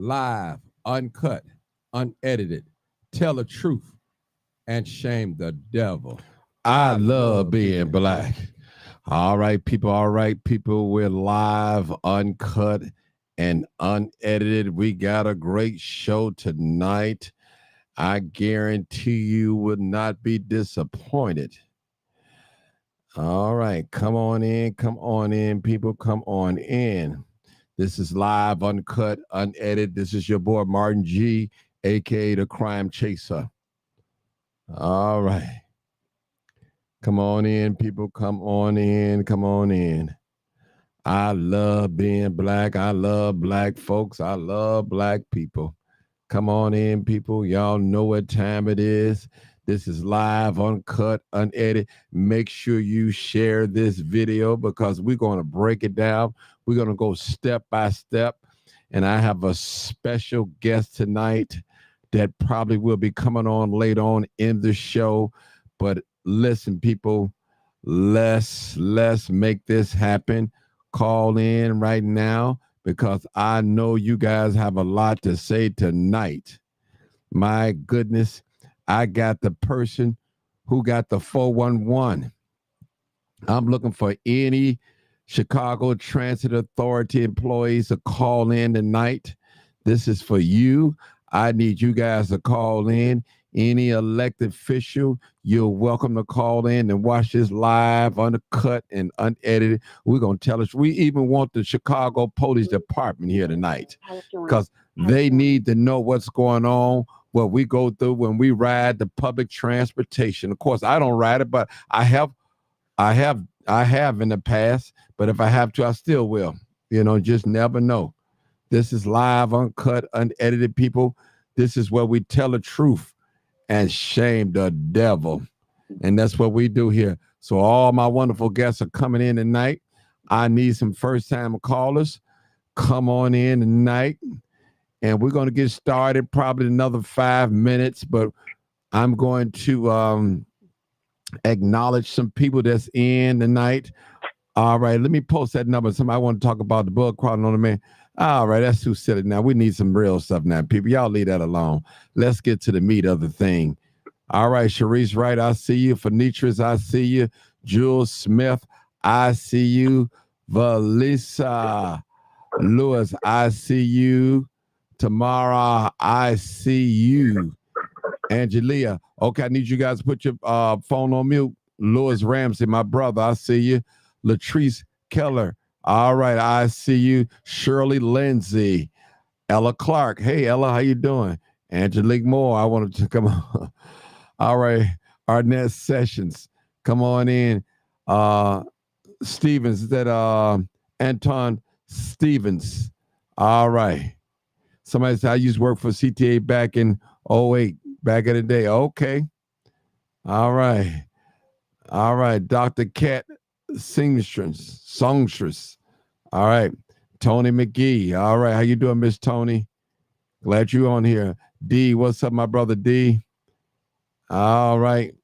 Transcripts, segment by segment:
live, uncut, unedited, tell the truth, and shame the devil. I I love love being being black. black. All right, people. All right, people. We're live, uncut, and unedited. We got a great show tonight. I guarantee you will not be disappointed. All right, come on in, people. Come on in. This is live, uncut, unedited. This is your boy Martin G, aka the Crime Chaser. All right. Come on in, people. Come on in. Come on in. I love being black. I love black folks. I love black people. Come on in, people. Y'all know what time it is. This is live, uncut, unedited. Make sure you share this video because we're going to break it down. We're going to go step by step. And I have a special guest tonight that probably will be coming on later on in the show. But listen, people, let's make this happen. Call in right now because I know you guys have a lot to say tonight. My goodness, I got the person who got the 411. I'm looking for any Chicago Transit Authority employees to call in tonight. This is for you. I need you guys to call in. Any elected official, you're welcome to call in and watch this live, uncut, and unedited. We're going to tell us. We even want the Chicago Police Department here tonight because they need to know what's going on, what we go through when we ride the public transportation. Of course, I don't ride it, but I have in the past. But if I have to, I still will. Just never know. This is live, uncut, unedited, people. This is where we tell the truth and shame the devil. And that's what we do here. So all my wonderful guests are coming in tonight. I need some first-time callers. Come on in tonight. And we're going to get started probably another 5 minutes, but I'm going to acknowledge some people that's in tonight. All right, let me post that number. Somebody want to talk about the bug crawling on the man. All right, that's too silly. Now we need some real stuff now, people. Y'all leave that alone. Let's get to the meat of the thing. All right, Sharice Wright, I see you. Phoenitris, I see you. Jules Smith, I see you. Valisa Lewis, I see you. Tamara, I see you. Angelia, okay, I need you guys to put your phone on mute. Louis Ramsey, my brother, I see you. Latrice Keller, all right, I see you. Shirley Lindsay, Ella Clark, hey Ella, how you doing? Angelique Moore, I wanted to come on. All right, Arnett Sessions, come on in. Stevens, is that Anton Stevens? All right. Somebody said I used to work for CTA back in '08, back in the day. Okay. All right. All right. Dr. Cat Songstress. All right. Tony McGee. All right. How you doing, Miss Tony? Glad you on here. D, what's up, my brother D? All right.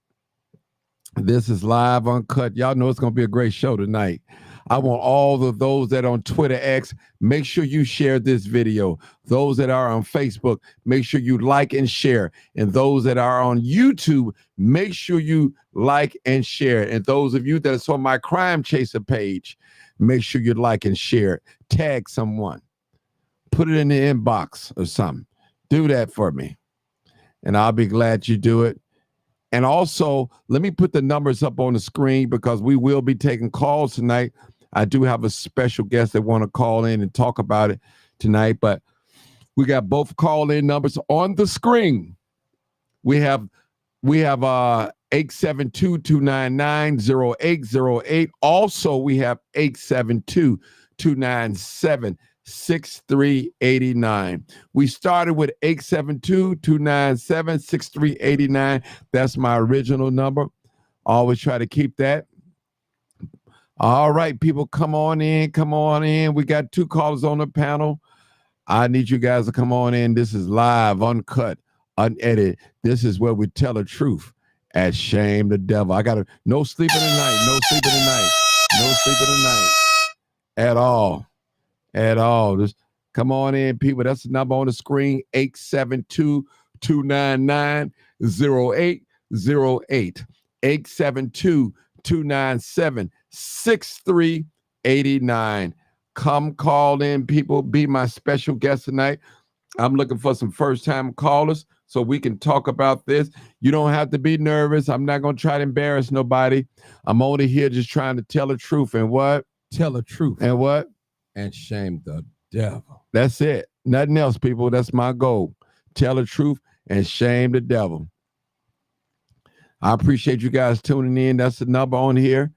This is live, uncut. Y'all know it's going to be a great show tonight. I want all of those that are on Twitter X, make sure you share this video. Those that are on Facebook, make sure you like and share. And those that are on YouTube, make sure you like and share. And those of you that are on my Crimechaser page, make sure you like and share. Tag someone. Put it in the inbox or something. Do that for me. And I'll be glad you do it. And also, let me put the numbers up on the screen because we will be taking calls tonight. I do have a special guest that want to call in and talk about it tonight, but we got both call-in numbers on the screen. We have 872-299-0808. Also, we have 872-297-6389. We started with 872-297-6389. That's my original number. Always try to keep that. All right, people, come on in. Come on in. We got 2 callers on the panel. I need you guys to come on in. This is live, uncut, unedited. This is where we tell the truth and shame the devil. I got no sleeping tonight. No sleeping tonight. No sleeping tonight. At all. At all. Just Come on in, people. That's the number on the screen, 872-299-0808. 872-297-6389. Come call in, people. Be my special guest tonight. I'm looking for some first-time callers so we can talk about this. You don't have to be nervous. I'm not going to try to embarrass nobody. I'm only here just trying to tell the truth. And what? Tell the truth. And what? And shame the devil. That's it. Nothing else, people. That's my goal. Tell the truth and shame the devil. I appreciate you guys tuning in. That's the number on here.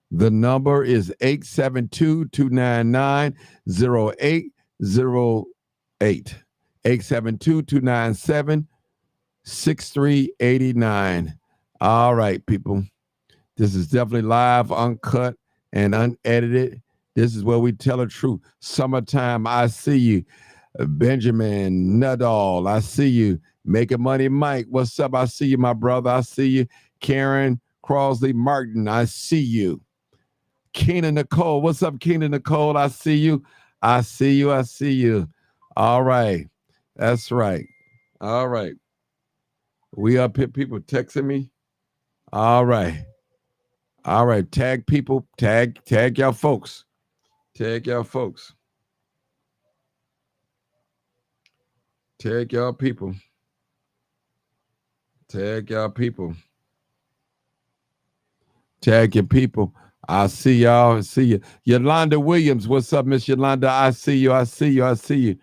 The number is 872-299-0808. 872-297-6389. All right, people. This is definitely live, uncut, and unedited. This is where we tell the truth. Summertime, I see you. Benjamin Nadal, I see you. Making Money Mike, what's up? I see you, my brother. I see you. Karen Crosley Martin, I see you. Keena Nicole, what's up, Keena Nicole? I see you. I see you. I see you. All right. That's right. All right. We up here, people texting me. All right. All right. Tag people. Tag y'all folks. Tag y'all folks. Tag y'all people. Tag y'all people. Tag your people. I see y'all. I see you. Yolanda Williams. What's up, Miss Yolanda? I see you. I see you. I see you.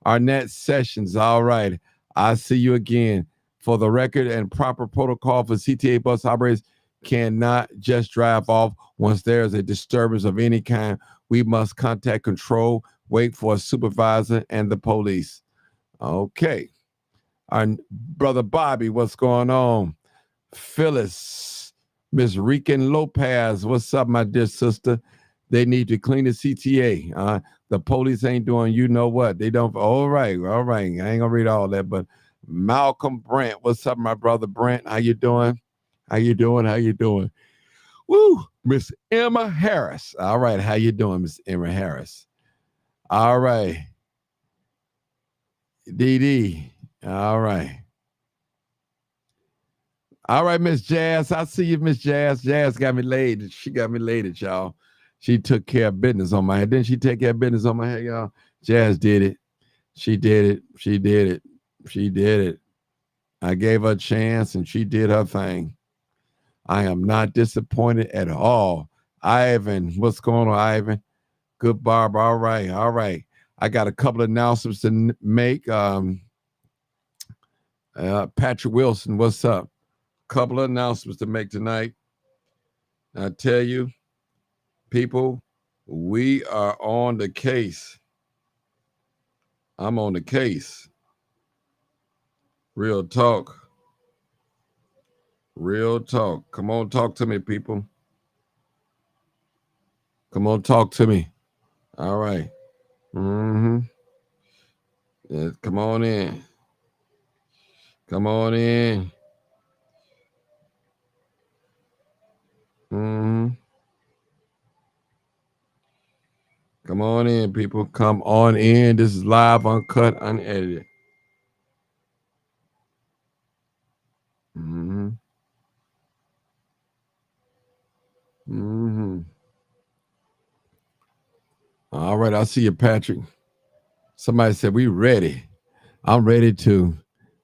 Arnett Sessions. All right. I see you again. For the record and proper protocol for CTA bus operators cannot just drive off once there is a disturbance of any kind. We must contact control, wait for a supervisor and the police. Okay. Our brother Bobby, what's going on? Phyllis, Miss Rican Lopez, what's up, my dear sister? They need to clean the CTA. The police ain't doing you know what. They don't. All right. I ain't gonna read all that, but Malcolm Brent, what's up, my brother Brent? How you doing? How you doing? How you doing? Woo, Miss Emma Harris. All right, how you doing, Miss Emma Harris? All right. DD. All right. All right, Miss Jazz. I see you, Miss Jazz. Jazz got me laid. She got me laid, y'all. She took care of business on my head. Didn't she take care of business on my head, y'all? Jazz did it. She did it. She did it. She did it. I gave her a chance and she did her thing. I am not disappointed at all. Ivan, what's going on, Ivan? Good, Barb. All right. All right. I got a couple of announcements to make. Patrick Wilson, what's up? Couple of announcements to make tonight. I tell you, people, we are on the case. I'm on the case. Real talk. Real talk. Come on, talk to me, people. Come on, talk to me. All right. Yeah, come on in. Come on in. Come on in, people. Come on in. This is live, uncut, unedited. All right, I see you, Patrick. Somebody said we ready. I'm ready too.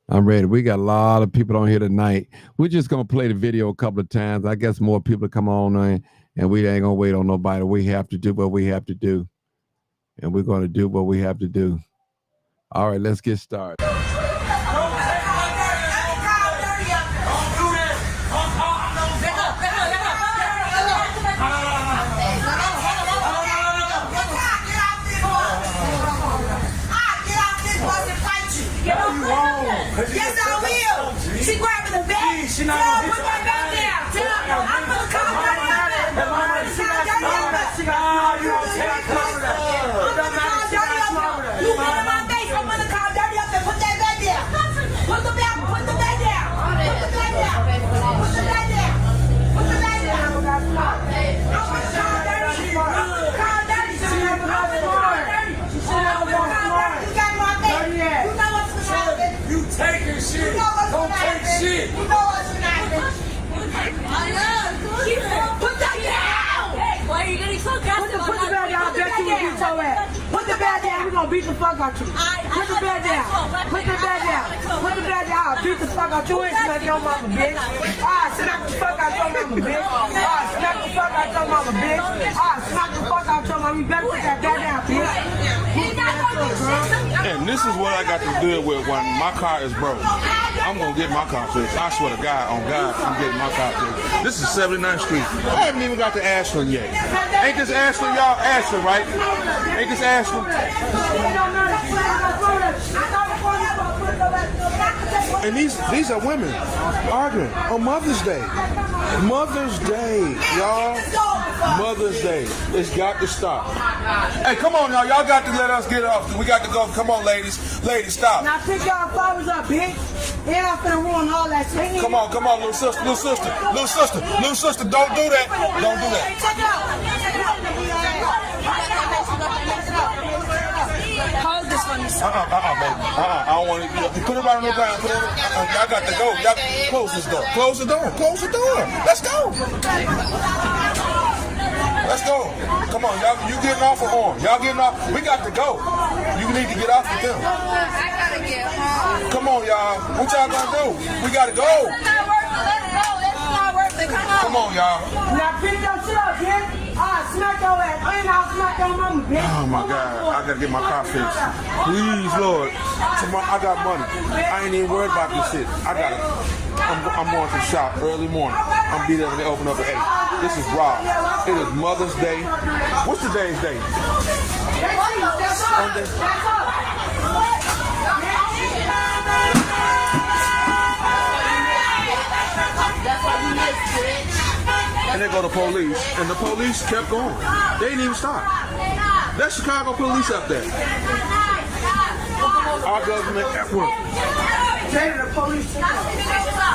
I'm ready. We got a lot of people on here tonight. We're just gonna play the video a couple of times. I guess more people come on in, and we ain't gonna wait on nobody. We have to do what we have to do, and we're gonna do what we have to do. All right, let's get started. Yes, I will. She grabbing the bag. Tell her put that back down. Tell her I'm gonna call dirty up there. I'm gonna call dirty up there. You gonna tell her I'm gonna call dirty up there. You been in my face. I'm gonna call dirty up there. Put that back down. Put the back. Put the back down. Put the back down. Put the back down. Put the back down. I'm gonna call dirty. Call dirty. Call dirty. I'm gonna call dirty. shit. Don't take shit. You know what's happening. Put that down! Why are you getting so aggressive? Put the bed down, I bet you will beat your ass. Put the bed down, we're gonna beat the fuck out you. Put the bed down. Put the bed down. Put the bed down, I'll beat the fuck out you. Ain't smack your mama, bitch. Smack the fuck out your mama, bitch. Smack the fuck out your mama, bitch. Smack the fuck out your mama. You better put that bed down, bitch. And this is what I got to deal with when my car is broke. I'm gonna get my car fixed. I swear to God, on God, I'm getting my car fixed. This is 79th Street. I haven't even got to Ashland yet. Ain't this Ashland, y'all? Ashland, right? Ain't this Ashland? And these are women arguing on Mother's Day. Mother's Day, y'all. Mother's Day. It's got to stop. Hey, come on, y'all. Y'all got to let us get off. We got to go. Come on, ladies. Ladies, stop. Now pick y'all flowers up, bitch. Then I'm finna ruin all that shit. Come on, little sister, little sister, little sister, little sister. Don't do that. Don't do that. Hold this one. Baby. I don't want to. Put it right on the ground. Put it. Y'all got to go. Y'all close this door. Close the door. Close the door. Let's go. Let's go. Come on, y'all. You getting off or on? Y'all getting off? We got to go. You need to get off with them. I gotta get home. Come on, y'all. What y'all gonna do? We gotta go. It's not worth it. Let's go. It's not worth it. Come on. Come on, y'all. Now pick your shit up, bitch. Smack your ass. And I'll smack your mama, bitch. Oh my God, I gotta get my car fixed. Please, Lord. Tomorrow, I got money. I ain't even worried about this shit. I'm going to shop early morning. I'm be there when they open up at 8. This is raw. It is Mother's Day. What's today's date? Sunday. And they go to police, and the police kept going. They didn't even stop. That's Chicago police up there. Our government at work. Jada, the police.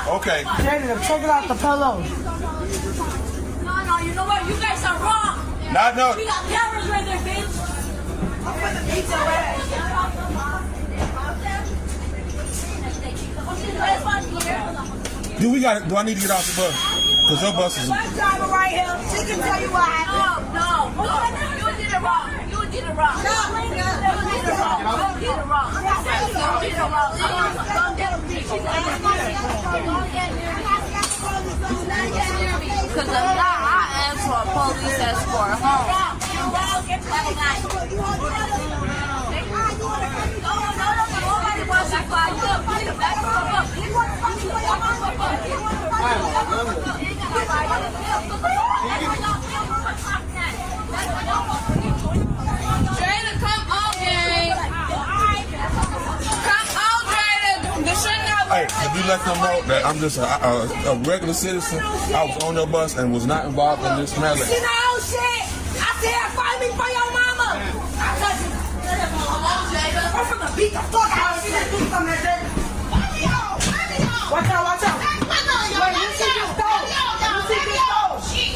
Okay. Jada, check it out the pillows. No, you know what? You guys are wrong. Not no. We got cameras right there, bitch. I'm gonna beat your ass. Do I need to get off the bus? Because your bus is. My driver right here. She can tell you why. No. You did it wrong. You did it wrong. You did it wrong. You did it wrong. Don't get him, bitch. Because if not, I ask for a police escort home. Nobody wants to fight you up. Jada, come on, gang. Come on, Jada. This shit not Hey, if you let them know that I'm just a regular citizen, I was on your bus and was not involved in this matter. You know shit. I said, fight me for your mama. I touch you. I'm finna beat the fuck out of you. Do something like that. Watch out, watch out. Wait, what's he just stole?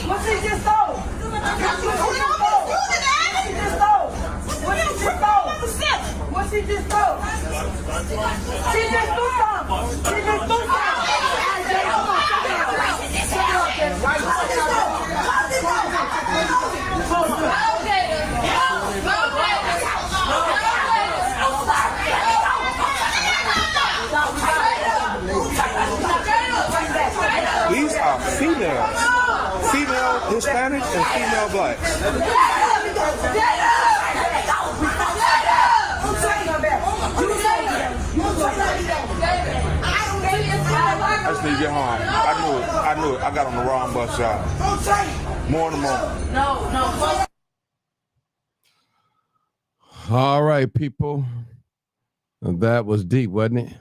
What's he just stole? What's he just stole? What's he just stole? She just do something. She just do something. These are females. Female Hispanic and female black. I just need to get home. I knew it. I got on the wrong bus, y'all. More in the morning. No. All right, people. That was deep, wasn't it?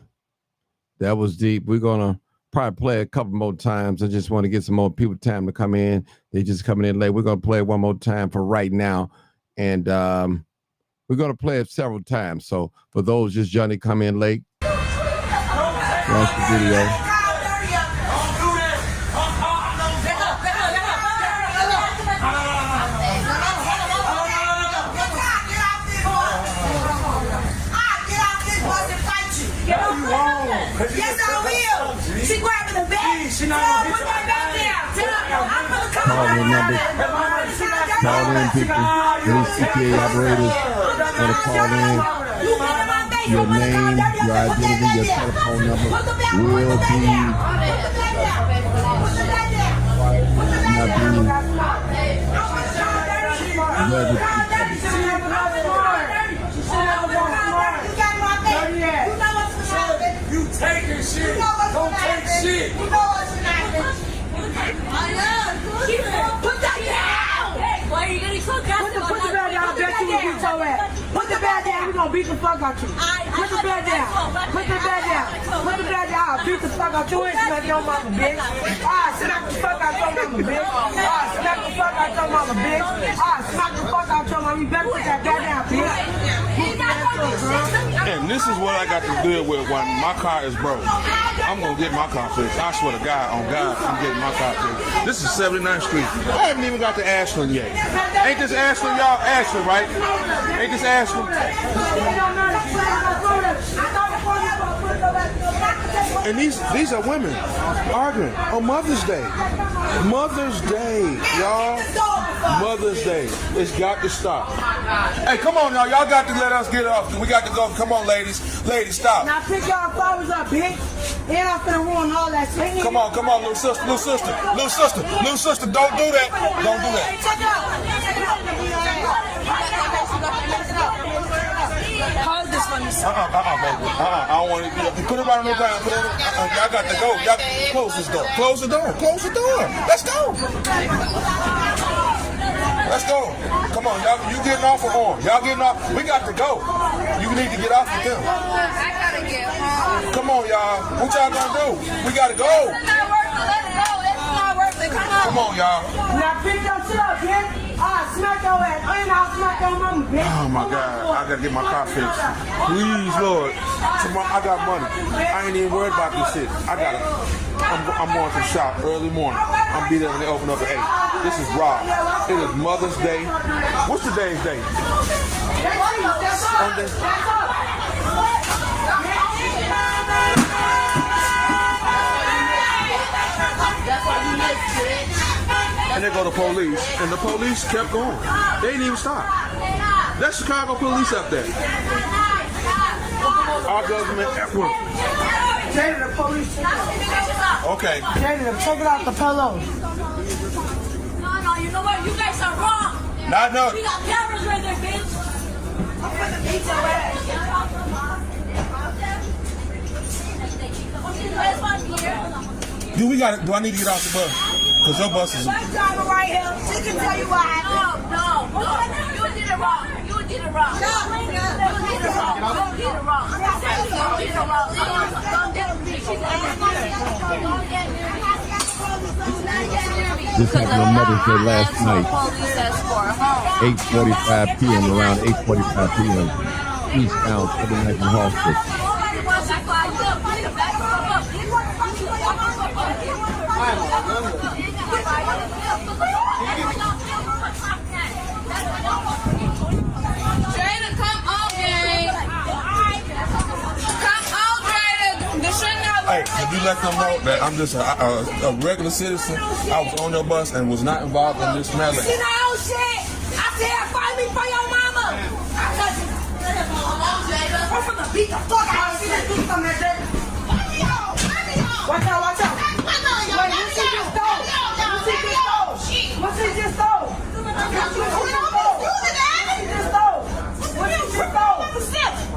That was deep. We're going to probably play a couple more times. I just want to get some more people time to come in. They just coming in late. We're going to play it one more time for right now. And we're going to play it several times. So for those just Johnny come in late, watch the video. Yes, I will. She grabbing the bag. Tell her put that back down. Tell her I'm gonna come Call in numbers. Call in people. Any CPA operators want to call in. Your name, your identity, your telephone number will be You taking shit. Don't take shit. You know what's happening. Put that down. Why are you getting so gossip? Put the bag down. I bet you will beat your ass. Put the bag down. We're gonna beat the fuck out you. Put the bag down. Put the bag down. Put the bag down. I'll beat the fuck out your ass. Smack your mama, bitch. Smack the fuck out your mama, bitch. Smack the fuck out your mama, bitch. Smack the fuck out your mama. You better put that bag down, bitch. And this is what I got to deal with when my car is broke. I'm gonna get my car fixed. I swear to God, on God, I'm getting my car fixed. This is 79th Street. I haven't even got to Ashland yet. Ain't this Ashland, y'all? Ashland, right? Ain't this Ashland? And these are women arguing on Mother's Day. Mother's Day, y'all. Mother's Day. It's got to stop. Hey, come on, y'all. Y'all got to let us get off. We got to go. Come on, ladies. Ladies, stop. Now pick y'all flowers up, bitch. And I'm finna ruin all that shit. Come on, little sister, little sister, little sister, little sister. Don't do that. Don't do that. Hold this for me, sir. Baby. I don't want to. Put it right on the ground. Y'all got to go. Y'all close this door. Close the door. Close the door. Let's go. Let's go. Come on, y'all. You getting off or on? Y'all getting off? We got to go. You need to get off with them. I gotta get home. Come on, y'all. What y'all gonna do? We gotta go. It's not worth it. Let it go. It's not worth it. Come on. Come on, y'all. Now pick your shit up, bitch. Smack your ass. I'll smack your mama, bitch. Oh my God, I gotta get my car fixed. Please, Lord. Tomorrow I got money. I ain't even worried about this shit. I'm going to the shop early morning. I'm be there when they open up at 8. This is Rob. It is Mother's Day. What's today's date? Sunday. And they go to police, and the police kept going. They didn't even stop. That's Chicago police up there. Our government at work. Jada, the police. Okay. Jada, take it out the pillow. No, you know what? You guys are wrong. No. We got cameras right there, bitch. I'm gonna beat your ass. Do I need to get off the bus? Because your bus is... My driver right here. She can tell you what happened. No. You did it wrong. You did it wrong. You did it wrong. You did it wrong. You did it wrong. Don't get me. This happened on Mother's Day last night. 8:45 p.m. around 8:45 p.m. Eastbound 79th and Halsted. Jada, come on, gang. Come on, Jada. This shit not Hey, can you let them know that I'm just a regular citizen? I was on your bus and was not involved in this matter. You know shit. I said fight me for your mama. I touch you. Come on, Jada. I'm finna beat the fuck out of you. Do something like that. Watch out, watch out. Wait, you see this stole? You see this stole? What she just stole?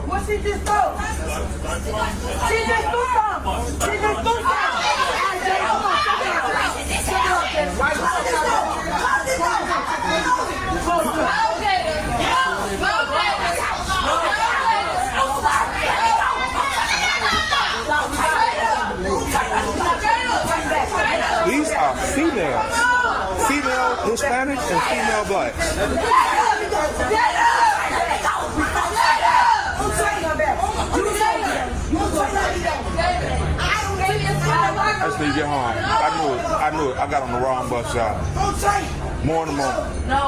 What she just stole? She just threw something. She just threw something. These are females. Female Hispanic and female black. I just need to get home. I knew it. I got on the wrong bus, y'all. More in the morning. No.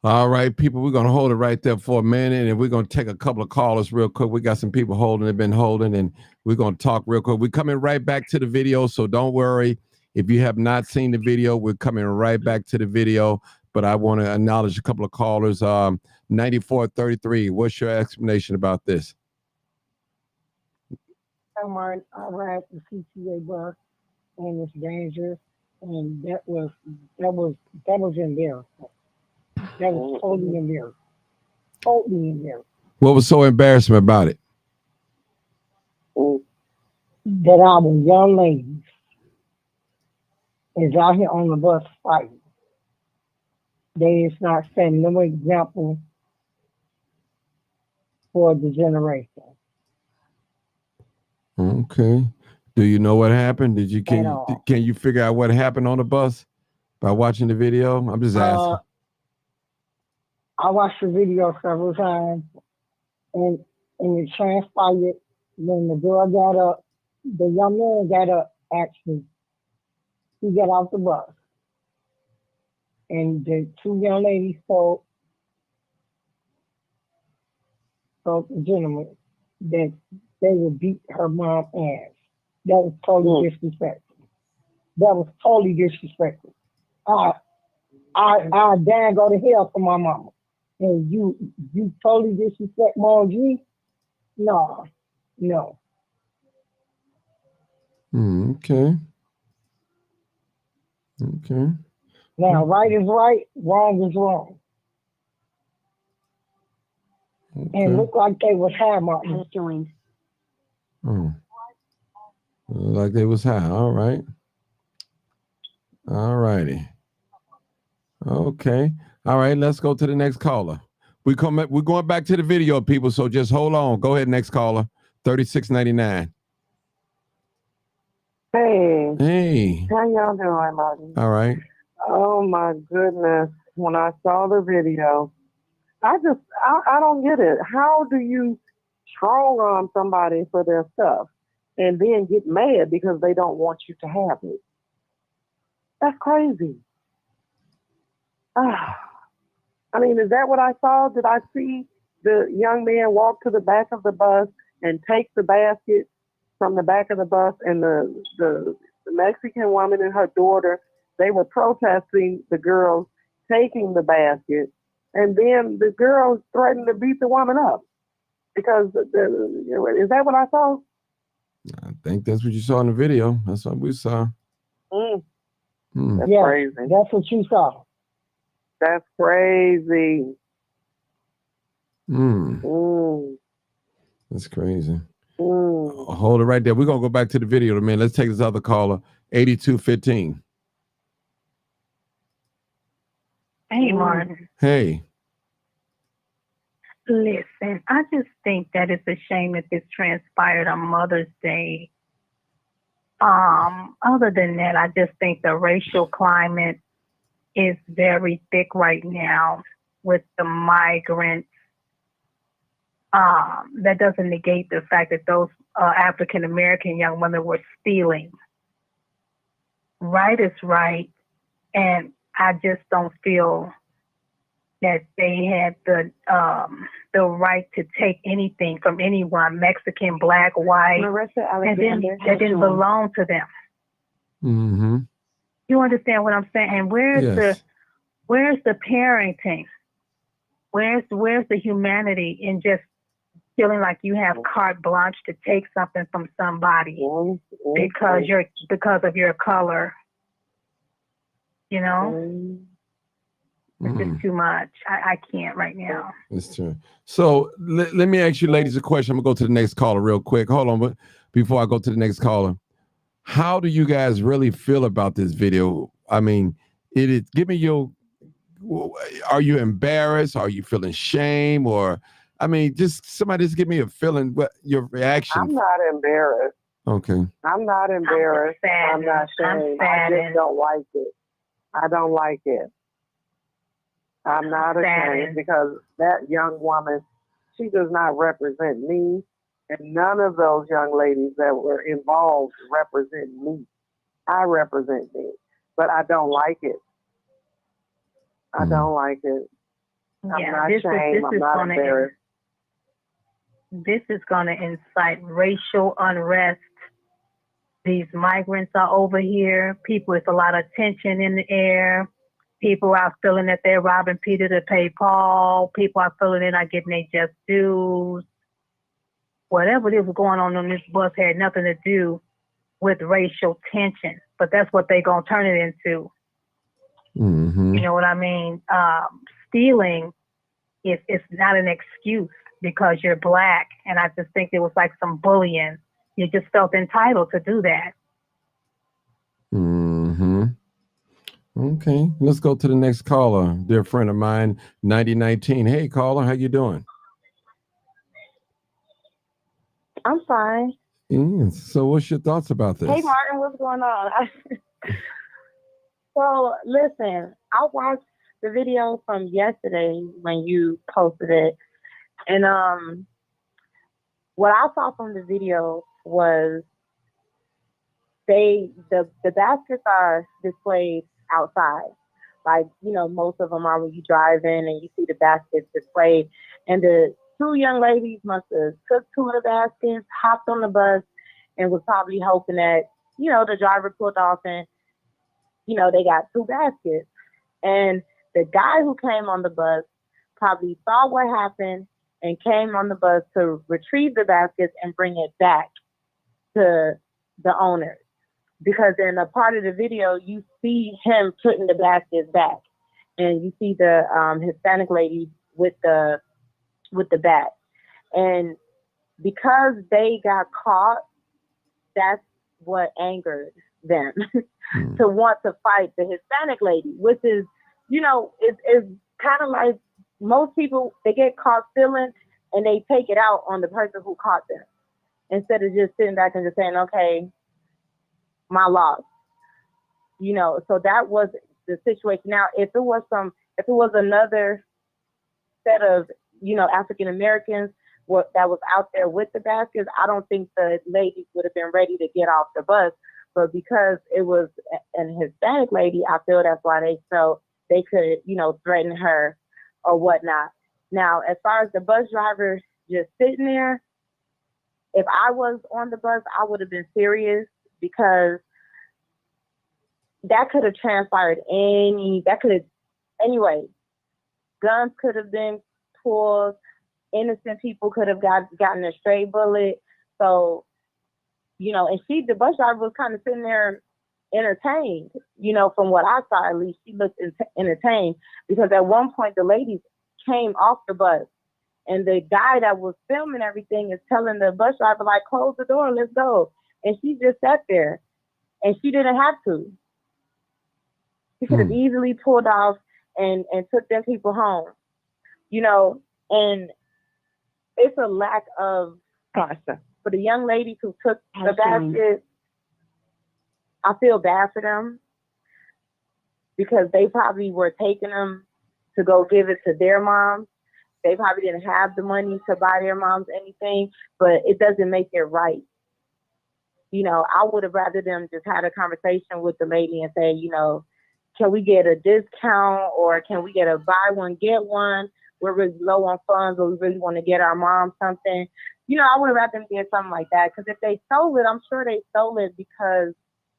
All right, people, we're going to hold it right there for a minute, and we're going to take a couple of callers real quick. We got some people holding, they've been holding, and we're going to talk real quick. We're coming right back to the video, so don't worry. If you have not seen the video, we're coming right back to the video, but I want to acknowledge a couple of callers. 9433, what's your explanation about this? I ride the CTA bus, and it's dangerous, and that was embarrassing. That was totally embarrassing. Totally embarrassing. What was so embarrassing about it? That our young ladies is out here on the bus fighting. They is not setting no example for the generation. Okay. Do you know what happened? Can you figure out what happened on the bus by watching the video? I'm just asking. I watched the video several times, and it transpired when the girl got up, the young man got up, actually. He got off the bus. And the two young ladies told the gentleman that they would beat her mom ass. That was totally disrespectful. That was totally disrespectful. I dang go to hell for my mama. And you totally disrespect Mom G? No. Okay. Now, right is right, wrong is wrong. Okay. And looked like they was high, Martin. Like they was high. All right. All righty. Okay. All right. Let's go to the next caller. We're going back to the video, people. So just hold on. Go ahead, next caller. 3699. Hey, how y'all doing, Martin? All right. Oh my goodness! When I saw the video, I don't get it. How do you strong arm somebody for their stuff and then get mad because they don't want you to have it? That's crazy. I mean, is that what I saw? Did I see the young man walk to the back of the bus and take the basket from the back of the bus, and the Mexican woman and her daughter, they were protesting the girls taking the basket, and then the girls threatened to beat the woman up because is that what I saw? I think that's what you saw in the video. That's what we saw. That's Yeah, crazy. that's what you saw. That's crazy. That's crazy. Hold it right there. We're going to go back to the video in a minute. Let's take this other caller, 8215. Hey, Martin. Hey. Listen, I just think that it's a shame that this transpired on Mother's Day. Other than that, I just think the racial climate is very thick right now with the migrants. That doesn't negate the fact that those African-American young women were stealing. Right is right, and I just don't feel that they had the right to take anything from anyone, Mexican, black, white, and then that didn't belong to them. Mm-hmm. You understand what I'm saying? And where's the parenting? Where's the humanity in just feeling like you have carte blanche to take something from somebody because of your color? You know? It's just too much. I can't right now. That's true. So let me ask you ladies a question. I'm going to go to the next caller real quick. Hold on, but before I go to the next caller, how do you guys really feel about this video? I mean, give me are you embarrassed? Are you feeling shame? Or, I mean, somebody give me a feeling, what your reaction. I'm not embarrassed. Okay. I'm not embarrassed. I'm not ashamed. I just don't like it. I don't like it. I'm not ashamed because that young woman, she does not represent me, and none of those young ladies that were involved represent me. I represent me, but I don't like it. I don't like it. I'm not ashamed. I'm not embarrassed. This is going to incite racial unrest. These migrants are over here. People, it's a lot of tension in the air. People are feeling that they're robbing Peter to pay Paul. People are feeling they're not getting their just dues. Whatever it was going on this bus had nothing to do with racial tension, but that's what they're going to turn it into. Mm-hmm. You know what I mean? Stealing is not an excuse because you're black. And I just think it was like some bullying. You just felt entitled to do that. Mm-hmm. Okay, let's go to the next caller. Dear friend of mine, 9019. Hey, caller, how you doing? I'm fine. So what's your thoughts about this? Hey, Martin, what's going on? So, listen, I watched the video from yesterday when you posted it. And what I saw from the video was the baskets are displayed outside. Like, you know, most of them are when you drive in and you see the baskets displayed. And the two young ladies must have took two of the baskets, hopped on the bus, and was probably hoping that, you know, the driver pulled off and, you know, they got two baskets. And the guy who came on the bus probably saw what happened and came on the bus to retrieve the baskets and bring it back to the owners. Because in a part of the video, you see him putting the baskets back, and you see the Hispanic lady with the bat. And because they got caught, that's what angered them to want to fight the Hispanic lady, which is, you know, is kind of like most people, they get caught stealing and they take it out on the person who caught them instead of just sitting back and just saying, okay, my loss, you know. So that was the situation. Now, if it was another set of, you know, African Americans that was out there with the baskets, I don't think the ladies would have been ready to get off the bus. But because it was an Hispanic lady, I feel that's why they felt they could, you know, threaten her or whatnot. Now, as far as the bus driver just sitting there, if I was on the bus, I would have been serious, because that could have transpired anyway. Guns could have been pulled. Innocent people could have gotten a stray bullet. So, you know, and the bus driver was kind of sitting there entertained, you know, from what I saw, at least she looked entertained, because at one point the ladies came off the bus and the guy that was filming everything is telling the bus driver, like, close the door, let's go. And she just sat there and she didn't have to. She could have easily pulled off and took them people home, you know. And it's a lack of pasta. For the young ladies who took the basket, I feel bad for them, because they probably were taking them to go give it to their moms. They probably didn't have the money to buy their moms anything, but it doesn't make it right. You know, I would have rather them just had a conversation with the lady and say, you know, can we get a discount, or can we get a buy one, get one? We're really low on funds, or we really want to get our mom something. You know, I would have rather them get something like that, because if they stole it, I'm sure they stole it because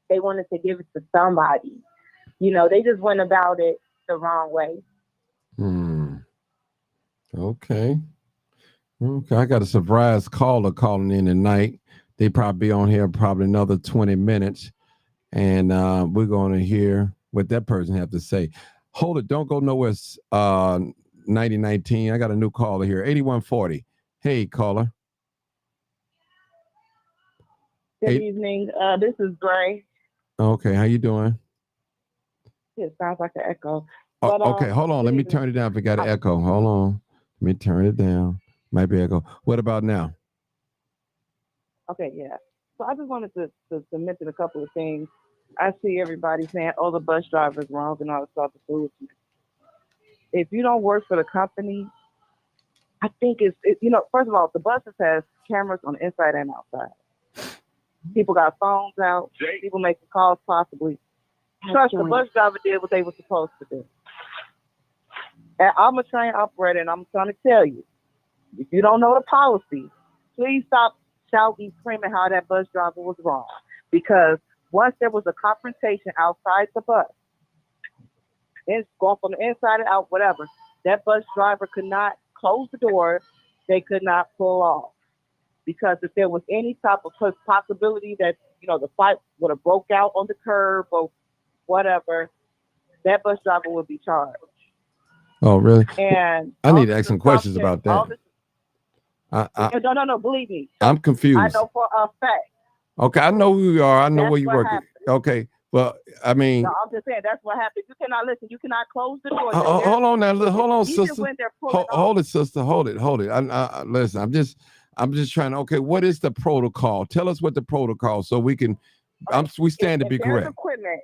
they wanted to give it to somebody. You know, they just went about it the wrong way. Okay. I got a surprise caller calling in tonight. They probably be on here probably another 20 minutes. And we're going to hear what that person have to say. Hold it. Don't go nowhere. 9019. I got a new caller here. 8140. Hey, caller. Good evening. This is Gray. Okay. How you doing? It sounds like an echo. But, but, okay. Hold on. Let me turn it down if it got an echo. Hold on. Let me turn it down. Might be echo. What about now? Okay. Yeah. So I just wanted to mention a couple of things. I see everybody saying, oh, the bus driver's wrong and all this stuff. If you don't work for the company, I think you know, first of all, the buses has cameras on the inside and outside. People got phones out. People making calls possibly. Trust the bus driver did what they were supposed to do. And I'm a train operator, and I'm trying to tell you, if you don't know the policy, please stop shouting, screaming how that bus driver was wrong. Because once there was a confrontation outside the bus, it's going from the inside and out, whatever, that bus driver could not close the door. They could not pull off. Because if there was any type of possibility that, the fight would have broke out on the curb or whatever, that bus driver would be charged. Oh, really? And I need to ask some questions about that. No, believe me. I'm confused. I know for a fact. Okay, I know who you are. I know That's where you work. Okay, well, I mean, no, I'm just saying that's what happened. You cannot listen. You cannot close the door. Hold on now. Hold on, sister. Hold it, sister. Hold it. Listen, I'm just trying to. Okay, what is the protocol? Tell us what the protocol, so we can. We stand to be correct. Equipment.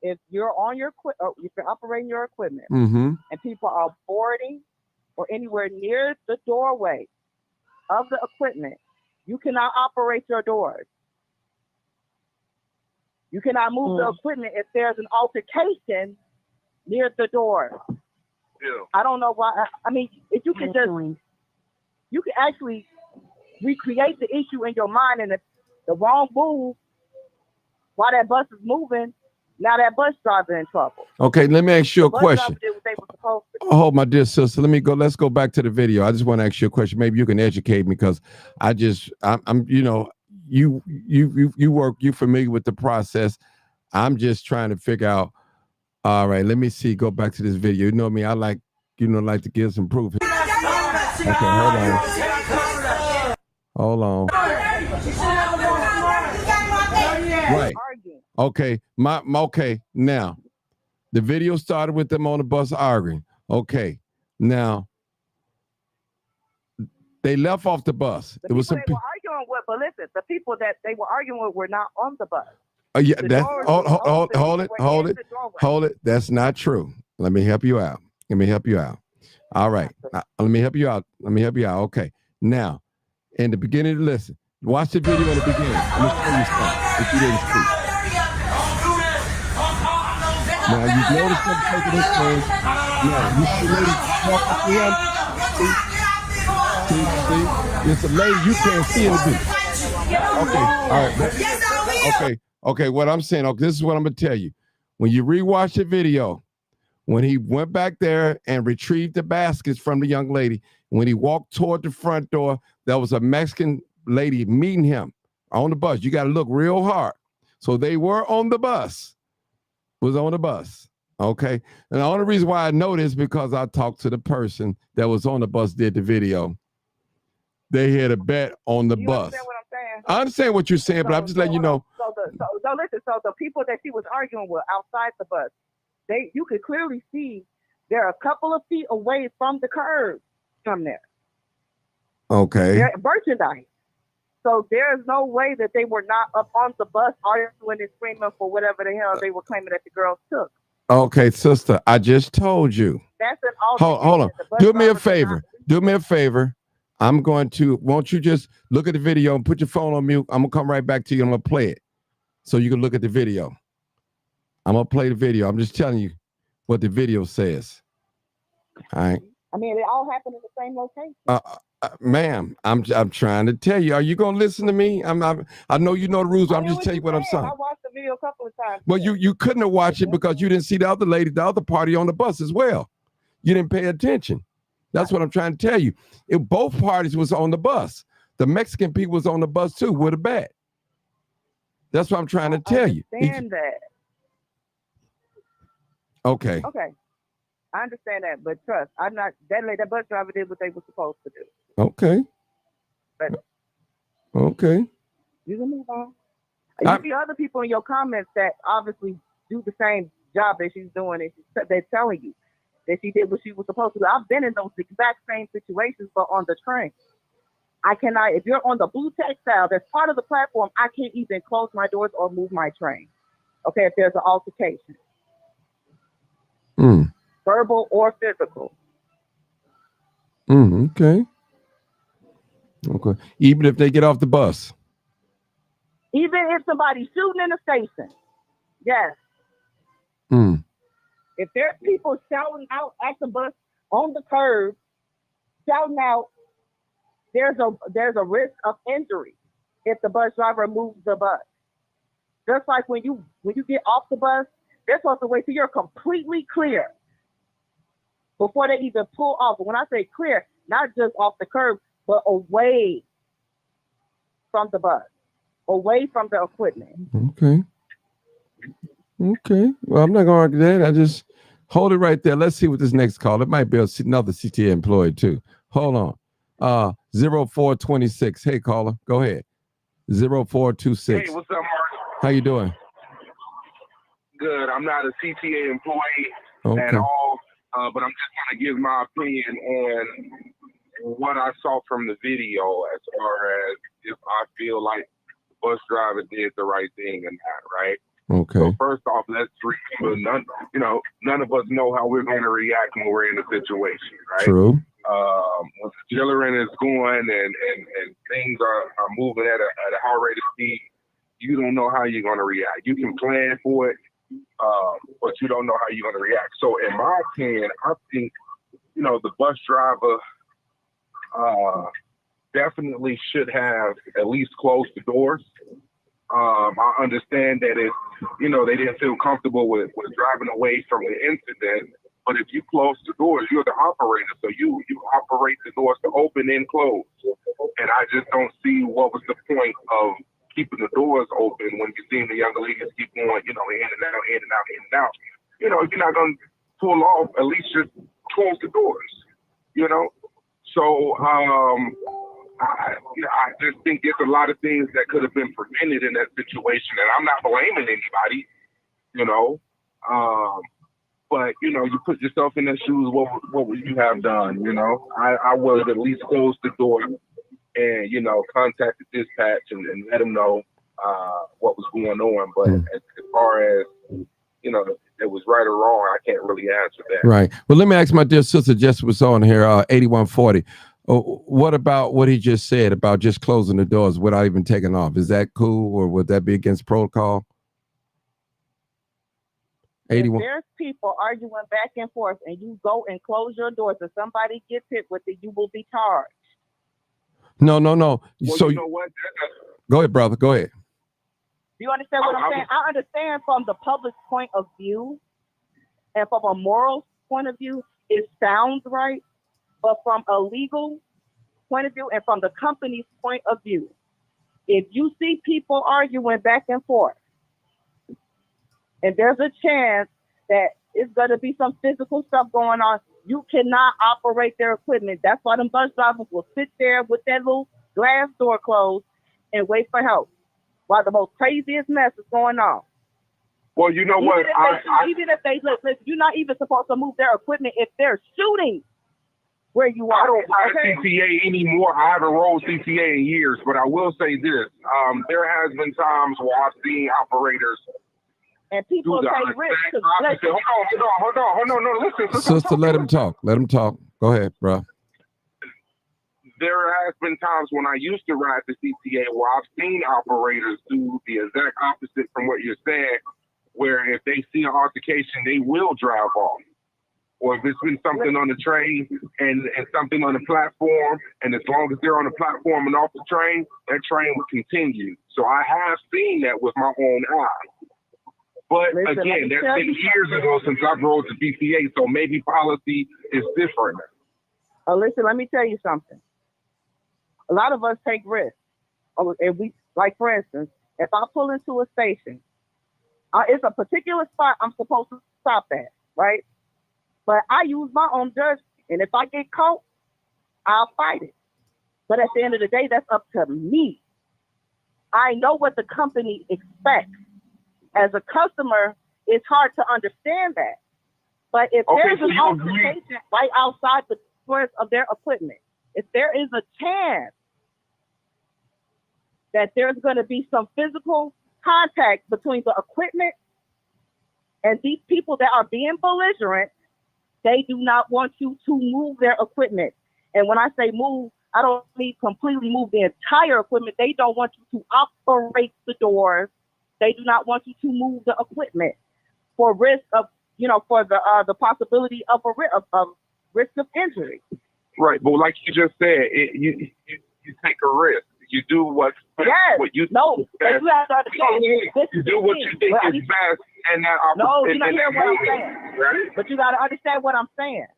If you're on your if you're operating your equipment, mm-hmm. and people are boarding or anywhere near the doorway of the equipment, you cannot operate your doors. You cannot move the equipment if there's an altercation near the door. Yeah. I don't know why. I mean, if you can you can actually recreate the issue in your mind, and if the wrong move while that bus is moving, now that bus driver in trouble. Okay, let me ask you a question. Did what they were supposed to do. Oh, my dear sister, let's go back to the video. I just want to ask you a question. Maybe you can educate me, because I'm you work, you familiar with the process. I'm just trying to figure out. All right, let me see. Go back to this video. You know me, I like to give some proof. Okay, hold on. Right. Okay. Okay. Now, the video started with them on the bus arguing. Okay. Now, they left off the bus. There was some people they were arguing with, but listen, the people that they were arguing with were not on the bus. Yeah, hold it. That's not true. Let me help you out. All right. Let me help you out. Okay. Now, in the beginning, listen. Watch the video in the beginning. I'm going to show you something if you didn't speak. Now, you notice them taking this thing. Now, you see lady walking see? It's a lady you can't see in the video. Okay. All right. Okay. What I'm saying, this is what I'm going to tell you. When you rewatch the video, when he went back there and retrieved the baskets from the young lady, when he walked toward the front door, there was a Mexican lady meeting him on the bus. You got to look real hard. So they were on the bus. Okay. And the only reason why I know this is because I talked to the person that was on the bus, did the video. They had a bet on the bus. Understand what I'm saying? I understand what you're saying, but I'm just letting you know. So the people that she was arguing with outside the bus, you could clearly see they're a couple of feet away from the curb from there. Okay. They're merchandise. So there's no way that they were not up on the bus arguing and screaming for whatever the hell they were claiming that the girls took. Okay, sister, I just told you. That's an hold on. Do me a favor. I'm going to, won't you just look at the video and put your phone on mute? I'm going to come right back to you. I'm going to play it so you can look at the video. I'm going to play the video. I'm just telling you what the video says. All right. I mean, it all happened in the same location. Ma'am, I'm trying to tell you. Are you going to listen to me? I know you know the rules. I'm just telling you what I'm saying. I watched the video a couple of times. Well, you couldn't have watched it because you didn't see the other lady, the other party on the bus as well. You didn't pay attention. That's what I'm trying to tell you. Both parties was on the bus. The Mexican people was on the bus too with a bat. That's what I'm trying to tell you. I understand that. Okay. I understand that, but trust, that bus driver did what they were supposed to do. Okay. But okay. You can move on. You see other people in your comments that obviously do the same job that she's doing, and they're telling you that she did what she was supposed to do. I've been in those exact same situations, but on the train. I cannot, if you're on the blue textile, that's part of the platform, I can't even close my doors or move my train. Okay, if there's an altercation. Verbal or physical. Okay. Even if they get off the bus. Even if somebody's shooting in the station. Yes. If there's people shouting out at the bus on the curb, shouting out, there's a risk of injury if the bus driver moves the bus. Just like when you get off the bus, they're supposed to wait till you're completely clear before they even pull off. But when I say clear, not just off the curb, but away from the bus, away from the equipment. Okay. Well, I'm not going to argue that. I just hold it right there. Let's see what this next call. It might be another CTA employee too. Hold on. 0426. Hey, caller. Go ahead. 0426. Hey, what's up, Mark? How you doing? Good. I'm not a CTA employee Okay. at all, but I'm just going to give my opinion on what I saw from the video as far as if I feel like the bus driver did the right thing or not, right? Okay. So first off, let's remember none of us know how we're going to react when we're in a situation, right? True. When the children is going and things are moving at a high rate of speed, you don't know how you're going to react. You can plan for it, but you don't know how you're going to react. So in my opinion, I think, the bus driver definitely should have at least closed the doors. I understand that if, they didn't feel comfortable with driving away from the incident, but if you close the doors, you're the operator. So you operate the doors to open and close. And I just don't see what was the point of keeping the doors open when you're seeing the younger ladies keep going, in and out. If you're not going to pull off, at least just close the doors, So, I just think there's a lot of things that could have been prevented in that situation, and I'm not blaming anybody, but you put yourself in their shoes. What would you have done? I would have at least closed the door and contact the dispatch and let them know what was going on. But as far as it was right or wrong, I can't really answer that. Right. Well, let me ask my dear sister Jess was on here, 8140. What about what he just said about just closing the doors without even taking off? Is that cool, or would that be against protocol? 81. If there's people arguing back and forth and you go and close your doors and somebody gets hit with it, you will be charged. No. Well, So you know what? go ahead, brother. Go ahead. Do you understand what I'm saying? I understand from the public's point of view and from a moral point of view, it sounds right. But from a legal point of view and from the company's point of view, if you see people arguing back and forth, and there's a chance that it's going to be some physical stuff going on, you cannot operate their equipment. That's why them bus drivers will sit there with that little glass door closed and wait for help while the most craziest mess is going on. Well, you know what? Even if they listen, you're not even supposed to move their equipment if they're shooting where you are. I don't ride CTA anymore. I haven't rolled CTA in years, but I will say this. There has been times where I've seen operators and people take risks. Hold on. No, listen. Sister, let him talk. Go ahead, bro. There has been times when I used to ride the CTA where I've seen operators do the exact opposite from what you're saying, where if they see an altercation, they will drive off. Or if it's been something on the train and something on the platform, and as long as they're on the platform and off the train, that train will continue. So I have seen that with my own eyes. But again, that's been years ago since I've rode the CTA, so maybe policy is different. Listen, let me tell you something. A lot of us take risks. And we, like for instance, if I pull into a station, it's a particular spot I'm supposed to stop at, right? But I use my own judgment, and if I get caught, I'll fight it. But at the end of the day, that's up to me. I know what the company expects. As a customer, it's hard to understand that. But if there's an altercation right outside the doors of their equipment, if there is a chance that there's going to be some physical contact between the equipment and these people that are being belligerent, they do not want you to move their equipment. And when I say move, I don't mean completely move the entire equipment. They don't want you to operate the doors. They do not want you to move the equipment for risk of for the possibility of of risk of injury. Right, but like you just said, you take a risk. You do what you no, but you have to understand. You do what you think is best, and that no, you're not hearing what I'm saying. Right? But you got to understand what I'm saying.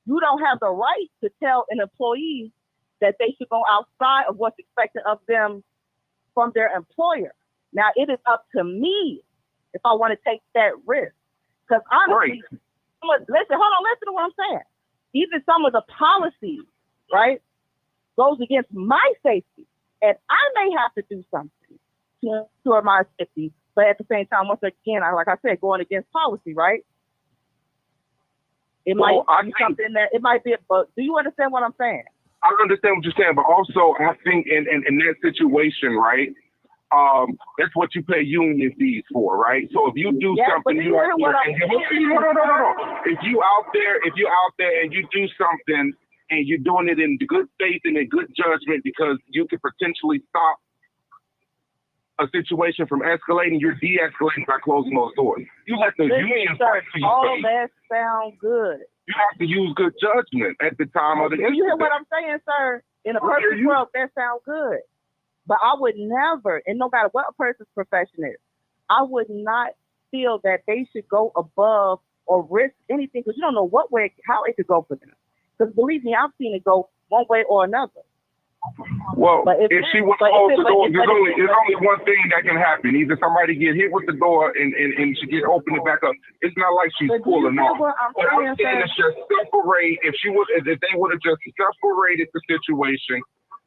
You don't have the right to tell an employee that they should go outside of what's expected of them from their employer. Now, it is up to me if I want to take that risk. Because honestly, listen to what I'm saying. Even some of the policies, right, goes against my safety. And I may have to do something to ensure my safety. But at the same time, once again, like I said, going against policy, right? It might be something that it might be, but do you understand what I'm saying? I understand what you're saying, but also I think in that situation, right, that's what you pay union fees for, right? So if you do something, if you out there and you do something and you're doing it in good faith and in good judgment because you could potentially stop a situation from escalating, you're de-escalating by closing those doors. You let the union fight for you. All that sound good. You have to use good judgment at the time of the incident. You hear what I'm saying, sir? In a perfect world, that sounds good. But I would never, and no matter what a person's profession is, I would not feel that they should go above or risk anything because you don't know how it could go for them. Because believe me, I've seen it go one way or another. Well, if she was close the door, there's only one thing that can happen. Either somebody get hit with the door and she get open it back up. It's not like she's pulling off. What I'm saying is just separate. If they would have just separated the situation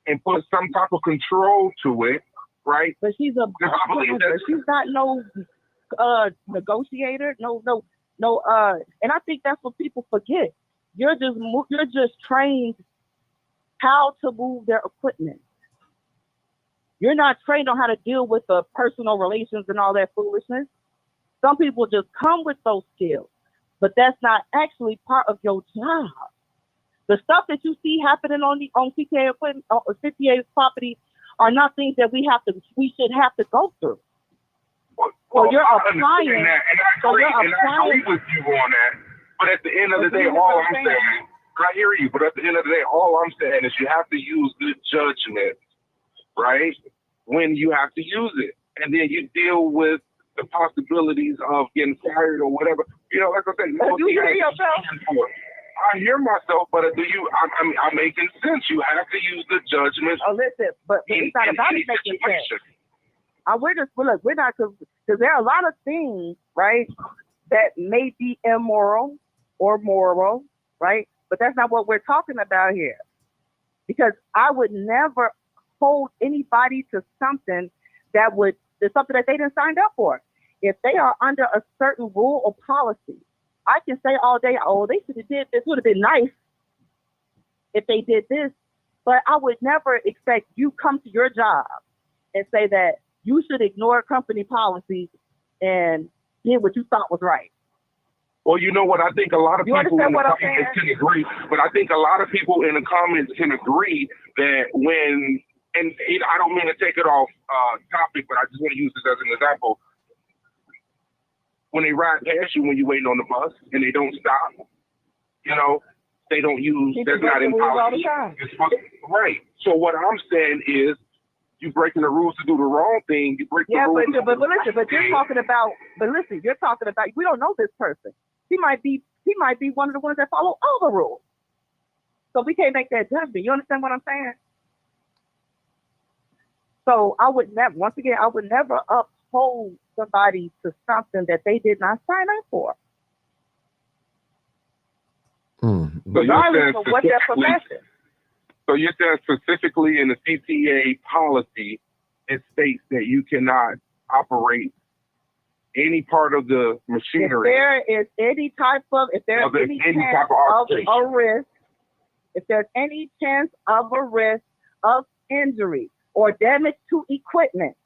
and put some type of control to it, right? But she's she's not no negotiator, no. And I think that's what people forget. You're just trained how to move their equipment. You're not trained on how to deal with the personal relations and all that foolishness. Some people just come with those skills, but that's not actually part of your job. The stuff that you see happening on CTA equipment or CTA property are not things that we should have to go through. Well, you're applying that, and I agree with you on that. But at the end of the day, all I'm saying. I hear you, but at the end of the day, all I'm saying is you have to use good judgment, right? When you have to use it. And then you deal with the possibilities of getting fired or whatever. Like I said, you hear yourself? I hear myself, but I'm making sense. You have to use the judgment. Oh, listen, but it's not about it making sense. We're not, because there are a lot of things, right, that may be immoral or moral, right? But that's not what we're talking about here. Because I would never hold anybody to something that they didn't sign up for. If they are under a certain rule or policy, I can say all day, oh, they should have did this. Would have been nice if they did this. But I would never expect you come to your job and say that you should ignore company policies and did what you thought was right. Well, you know what? I think a lot of people in the comments can agree, but I think a lot of people in the comments can agree that and I don't mean to take it off topic, but I just want to use this as an example. When they ride past you when you're waiting on the bus and they don't stop, they don't use, that's not in policy. Right. So what I'm saying is, you breaking the rules to do the wrong thing. You break the rules. You're talking about, we don't know this person. He might be one of the ones that follow all the rules. So we can't make that judgment. You understand what I'm saying? So I would never uphold somebody to something that they did not sign up for. Regardless of what their profession. So you're saying specifically in the CTA policy, it states that you cannot operate any part of the machinery. If there is any type of, if there's any chance of a risk of injury or damage to equipment,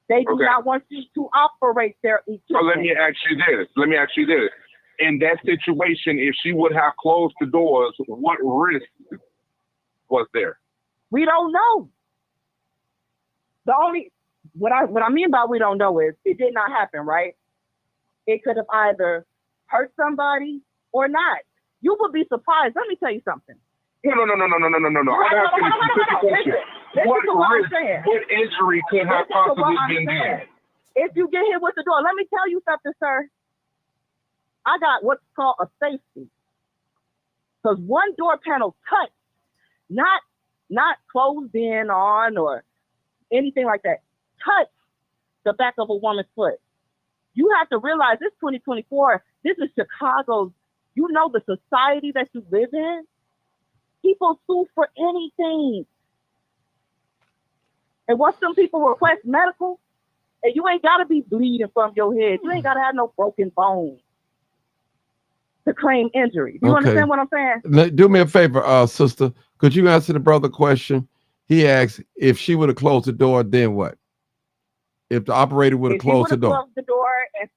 they do not want you to operate their equipment. So let me ask you this. In that situation, if she would have closed the doors, what risk was there? We don't know. What I mean by we don't know is it did not happen, right? it could have either hurt somebody or not. You would be surprised. Let me tell you something. No. I'm asking a specific question. What injury could have possibly been there? If you get hit with the door, let me tell you something, sir. I got what's called a safety. Because one door panel touched, not closed in on or anything like that, touched the back of a woman's foot. You have to realize this 2024, this is Chicago's, you know, the society that you live in. People sue for anything. And once some people request medical, and you ain't got to be bleeding from your head. You ain't got to have no broken bones to claim injury. You understand what I'm saying? Do me a favor, sister. Could you answer the brother question? He asked if she would have closed the door, then what? If the operator would have closed the door. Closed the door and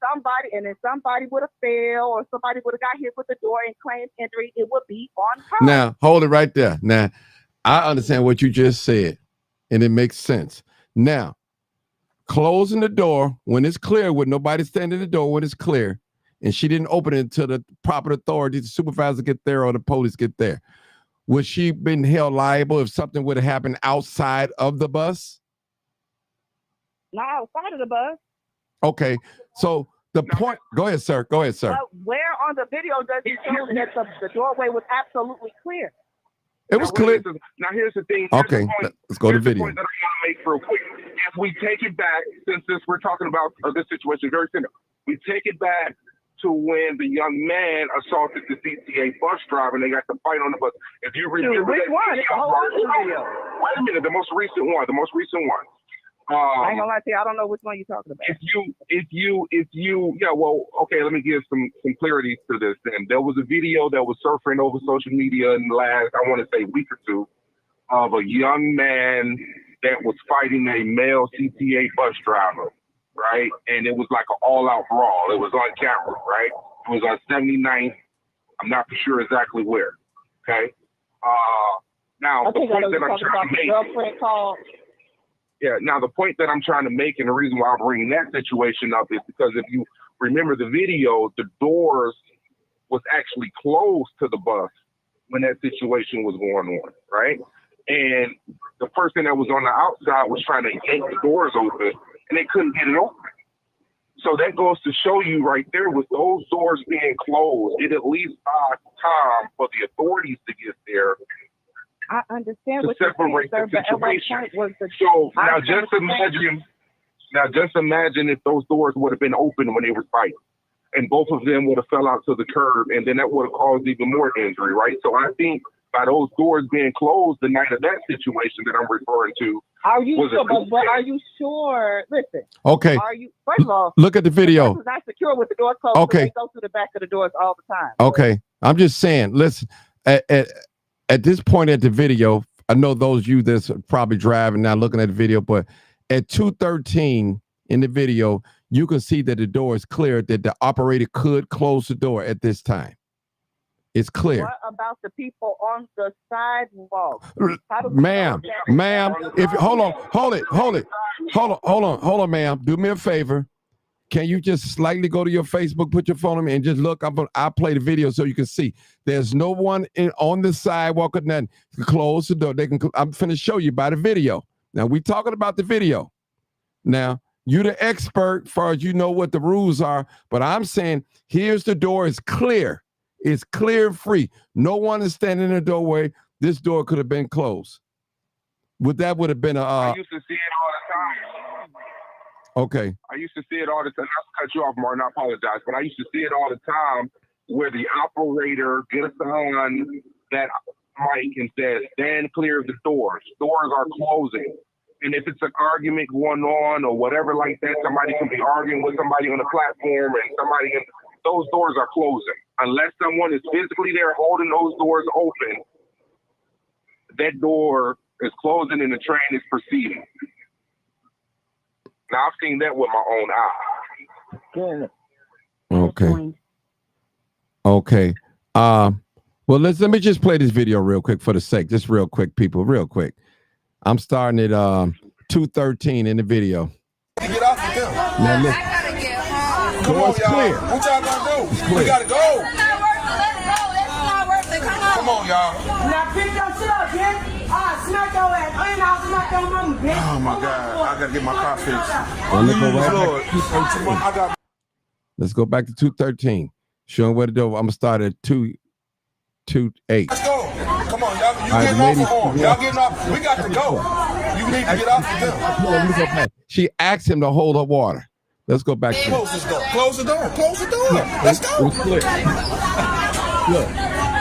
somebody would have failed or somebody would have got hit with the door and claimed injury, it would be on her. Now, hold it right there. Now, I understand what you just said, and it makes sense. Now, closing the door when it's clear, with nobody standing in the door when it's clear, and she didn't open it until the proper authorities, the supervisor get there or the police get there. Would she been held liable if something would have happened outside of the bus? Not outside of the bus. Okay, so the point, go ahead, sir. Go ahead, sir. But where on the video does it show that the doorway was absolutely clear? It was clear. Now, here's the thing. Okay, let's go to video. Here's the point that I want to make real quick. If we take it back, since we're talking about this situation, very simple. We take it back to when the young man assaulted the CTA bus driver and they got to fight on the bus. If you remember which one? It's a whole video. Wait a minute, the most recent one. I ain't gonna lie to you, I don't know which one you're talking about. Okay, let me give some clarity to this then. There was a video that was surfing over social media in the last, I want to say, week or two, of a young man that was fighting a male CTA bus driver, right? And it was like an all-out brawl. It was on camera, right? It was on 79th. I'm not for sure exactly where, okay? Now, the point that I'm trying to make... Yeah, now the point that I'm trying to make, and the reason why I'm bringing that situation up is because if you remember the video, the doors was actually closed to the bus when that situation was going on, right? And the person that was on the outside was trying to yank the doors open, and they couldn't get it open. So that goes to show you right there, with those doors being closed, it at least buys time for the authorities to get there. I understand what you're saying, sir, but at what point was the... So now just imagine if those doors would have been open when they were fighting, and both of them would have fell out to the curb, and then that would have caused even more injury, right? So I think by those doors being closed the night of that situation that I'm referring to, are you sure? Listen. Okay. First of all, look at the video. The not secure with the doors closed. Okay. They go through the back of the doors all the time. Okay. I'm just saying, listen, at this point at the video, I know those of you that's probably driving now looking at the video, but at 2:13 in the video, you can see that the door is clear, that the operator could close the door at this time. It's clear. What about the people on the sidewalk? Ma'am, if hold on, ma'am. Do me a favor. Can you just slightly go to your Facebook, put your phone on me, and just look? I'll play the video so you can see. There's no one on the sidewalk or nothing. Close the door. I'm finna show you by the video. Now, we talking about the video. Now, you're the expert as far as you know what the rules are, but I'm saying here's the door. It's clear. It's clear and free. No one is standing in the doorway. This door could have been closed. Would have been a... I used to see it all the time. Okay. I used to see it all the time. I'll cut you off, Martin. I apologize. But I used to see it all the time where the operator gets on that mic and says, stand clear of the doors. Doors are closing. And if it's an argument going on or whatever like that, somebody can be arguing with somebody on the platform and those doors are closing. Unless someone is physically there holding those doors open, that door is closing and the train is proceeding. Now, I've seen that with my own eyes. Good. Okay. Well, let me just play this video real quick for the sake. Just real quick, people. Real quick. I'm starting at 2:13 in the video. Get off of them. Now, I gotta get home. Come on, y'all. clear. What y'all gonna do? Clear. We gotta go. It's not worth it. Let it go. It's not worth it. Come on, y'all. Now pick your shit up, bitch. Smack your ass. I ain't out smack your mama, bitch. Oh my God, I gotta get my car fixed. Let's go Please, right Lord. back to 213. I got. Let's go back to 213. Show them where to do. I'm gonna start at 228. Let's go. Come on, y'all. You All right, getting the off ladies- of on? Y'all getting off? We got to go. You need to get off the bill. Let me go back. She asked him to hold her water. Let's go back to Close this door. Close the door. Close the door. Let's It go. was clear. Look,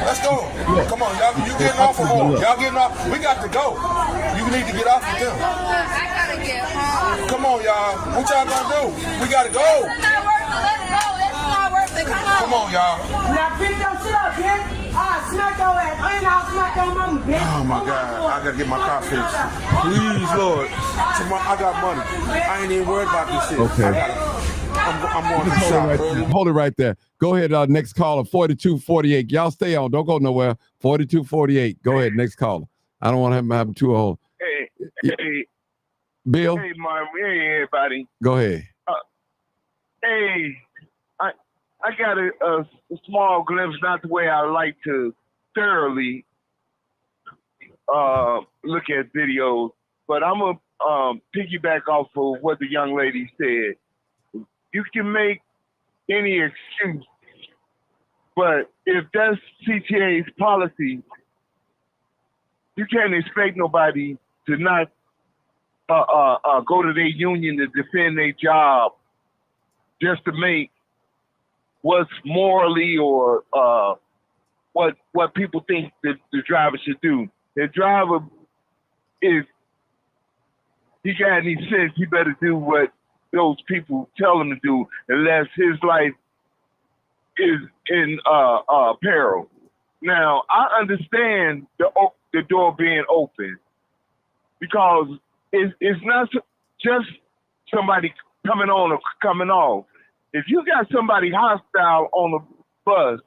Let's go. Come on, y'all. You getting off of on? Y'all getting off? We got to go. You need to get off the bill. I gotta get home. Come on, y'all. What y'all gonna do? We gotta go. It's not worth it. Let it go. It's not worth it. Come on, y'all. Now pick your shit up, bitch. Smack your ass. I ain't out smack your mama, bitch. Oh my God, I gotta get my car fixed. Please, Lord. I got money. I ain't even worried about this shit. Okay. I'm going to just shop hold it right early. there. Hold it right there. Go ahead. Next caller, 4248. Y'all stay on. Don't go nowhere. 4248. Go ahead. Next caller. I don't want to have too old. Hey, Bill, hey, Mom. Hey, everybody. go ahead. Hey, I got a small glimpse, not the way I like to thoroughly look at videos, but I'm gonna piggyback off of what the young lady said. You can make any excuse, but if that's CTA's policy, you can't expect nobody to not go to their union to defend their job just to make what's morally or what people think the driver should do. The driver, if he got any sense, he better do what those people tell him to do, unless his life is in peril. Now, I understand the door being open because it's not just somebody coming on or coming off. If you got somebody hostile on the bus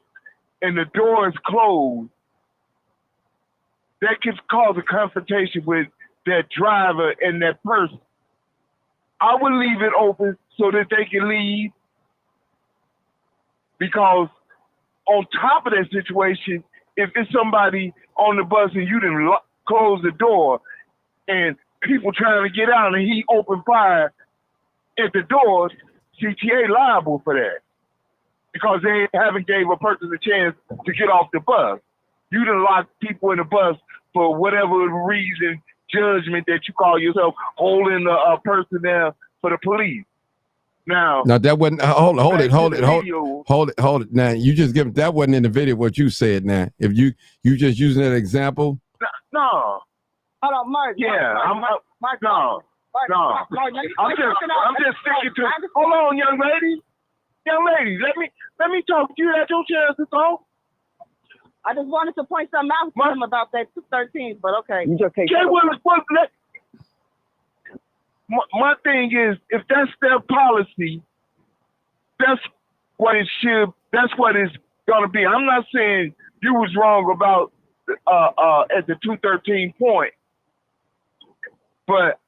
and the door is closed, that could cause a confrontation with that driver and that person. I would leave it open so that they can leave, because on top of that situation, if it's somebody on the bus and you didn't close the door and people trying to get out and he opened fire at the doors, CTA liable for that because they haven't gave a person a chance to get off the bus. You done lock people in the bus for whatever reason, judgment that you call yourself, holding a person there for the police. Now that wasn't. Hold it. Now you just give that wasn't in the video what you said. Now if you just using that example. No. Hold on, Mark. Yeah, Mark. No. I'm just sticking to. Hold on, young lady. Let me talk to you. That's your chance to talk. I just wanted to point something out to him about that 213, but okay. You just my thing is, if that's their policy, that's what it should. That's what it's gonna be. I'm not saying you was wrong about at the 213 point, but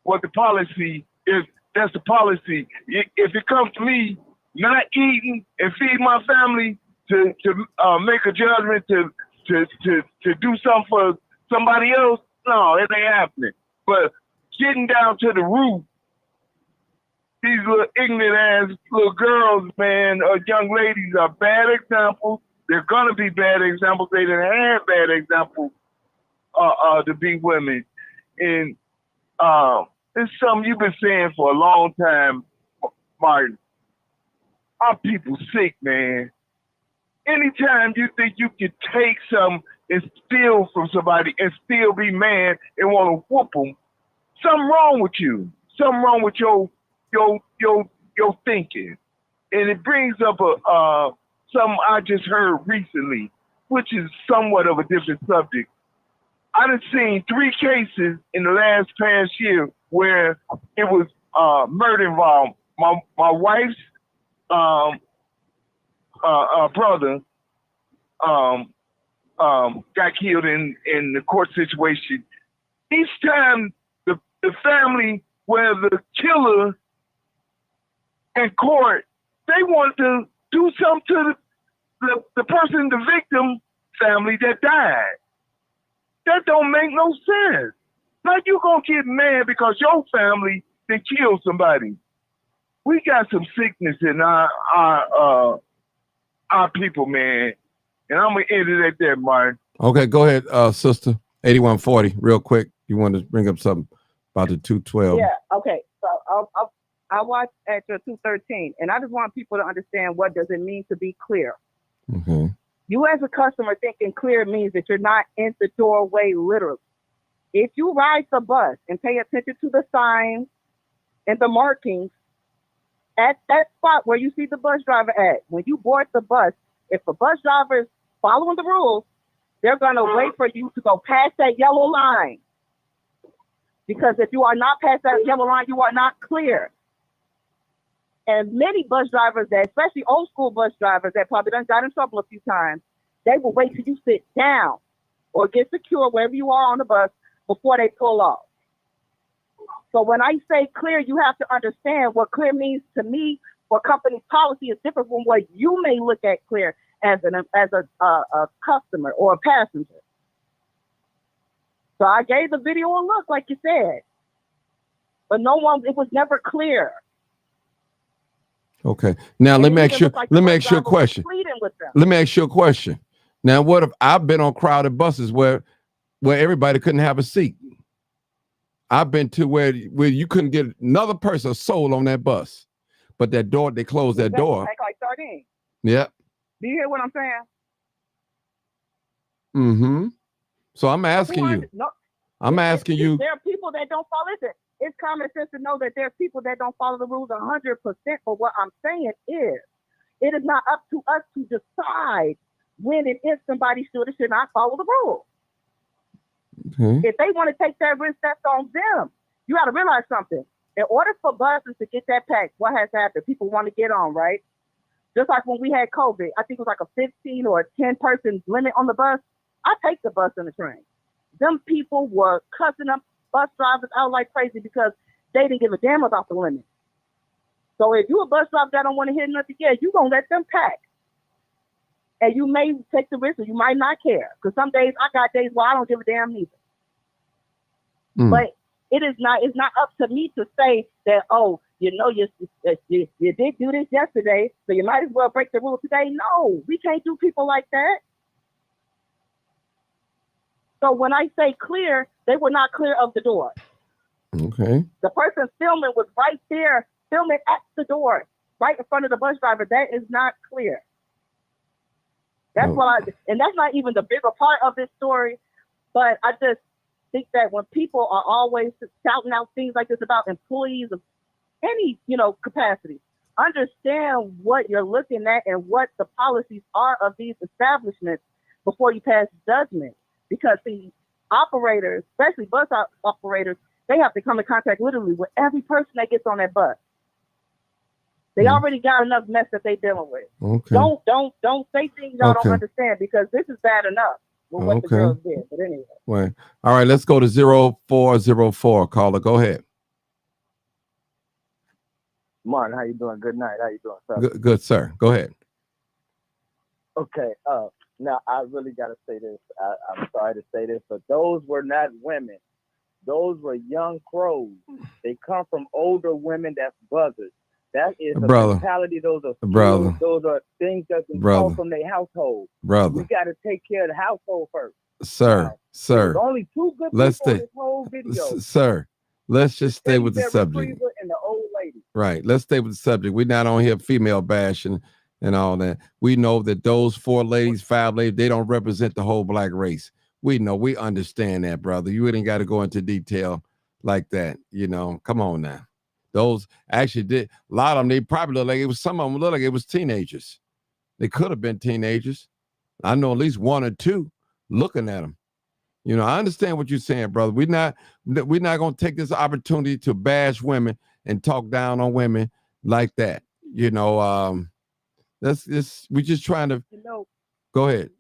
what the policy is, that's the policy. If it comes to me not eating and feed my family to make a judgment to do something for somebody else, no, it ain't happening. But getting down to the root, these little ignorant ass little girls, man, or young ladies are bad examples. They're gonna be bad examples. They didn't have bad examples to be women. And it's something you've been saying for a long time, Martin. Our people sick, man. Anytime you think you can take something and steal from somebody and still be mad and want to whoop them, something wrong with you. Something wrong with your thinking. And it brings up something I just heard recently, which is somewhat of a different subject. I done seen 3 cases in the past year where it was murder involved. My wife's brother got killed in the court situation. Each time the family where the killer in court, they want to do something to the person, the victim family that died. That don't make no sense. Like you gonna get mad because your family they killed somebody. We got some sickness in our people, man. And I'm gonna end it at that, Martin. Okay, go ahead, sister. 8140, real quick. You want to bring up something about the 212? Yeah. Okay. So I watched at your 213, and I just want people to understand what does it mean to be clear. Okay. You as a customer thinking clear means that you're not in the doorway literally. If you ride the bus and pay attention to the signs and the markings at that spot where you see the bus driver at, when you board the bus, if the bus driver is following the rules, they're going to wait for you to go past that yellow line. Because if you are not past that yellow line, you are not clear. And many bus drivers, especially old school bus drivers that probably done got in trouble a few times, they will wait till you sit down or get secure wherever you are on the bus before they pull off. So when I say clear, you have to understand what clear means to me. For company policy is different from what you may look at clear as a customer or a passenger. So I gave the video a look, like you said, but it was never clear. Okay. Now let me ask you a question. Let me ask you a question. Now, what if I've been on crowded buses where everybody couldn't have a seat? I've been to where you couldn't get another person, a soul on that bus, but that door, they closed that door. Like sardines. Yeah. Do you hear what I'm saying? Mm-hmm. So I'm asking you. There are people that don't follow it. It's common sense to know that there's people that don't follow the rules 100%. But what I'm saying is, it is not up to us to decide when and if somebody should or should not follow the rules. Okay. If they want to take that risk, that's on them. You got to realize something. In order for buses to get that packed, what has happened? People want to get on, right? Just like when we had COVID, I think it was like a 15 or a 10 person limit on the bus. I take the bus and the train. Them people were cussing up bus drivers out like crazy because they didn't give a damn about the limit. So if you a bus driver that don't want to hear nothing, you going to let them pack. And you may take the risk or you might not care. Because some days, I got days where I don't give a damn neither. But it's not up to me to say that, oh, you did do this yesterday, so you might as well break the rule today. No, we can't do people like that. So when I say clear, they were not clear of the door. Okay. The person filming was right there, filming at the door, right in front of the bus driver. That is not clear. That's and that's not even the bigger part of this story. But I just think that when people are always shouting out things like this about employees of any, capacity, understand what you're looking at and what the policies are of these establishments before you pass judgment. Because the operators, especially bus operators, they have to come in contact literally with every person that gets on that bus. They already got enough mess that they're dealing with. Okay. Don't say things y'all don't understand, because this is bad enough with what the girls did. But anyway. Well, all right, let's go to 0404. Caller, go ahead. Martin, how you doing? Good night. How you doing, sir? Good, sir. Go ahead. Okay. Now I really got to say this. I'm sorry to say this, but those were not women. Those were young crows. They come from older women that's buzzers. That is a mentality. Those are skills. Those are things that can come from their household. We got to take care of the household first. Sir. There's only two good people in this whole video. Sir, let's just stay with the subject. And the old lady. Right. Let's stay with the subject. We're not on here female bashing and all that. We know that those 4 ladies, 5 ladies, they don't represent the whole black race. We know, we understand that, brother. You ain't got to go into detail like that. Come on now. Those actually did, a lot of them, they probably look like some of them look like it was teenagers. They could have been teenagers. I know at least 1 or 2 looking at them. I understand what you're saying, brother. We're not going to take this opportunity to bash women and talk down on women like that. That's just, we're just trying to go ahead.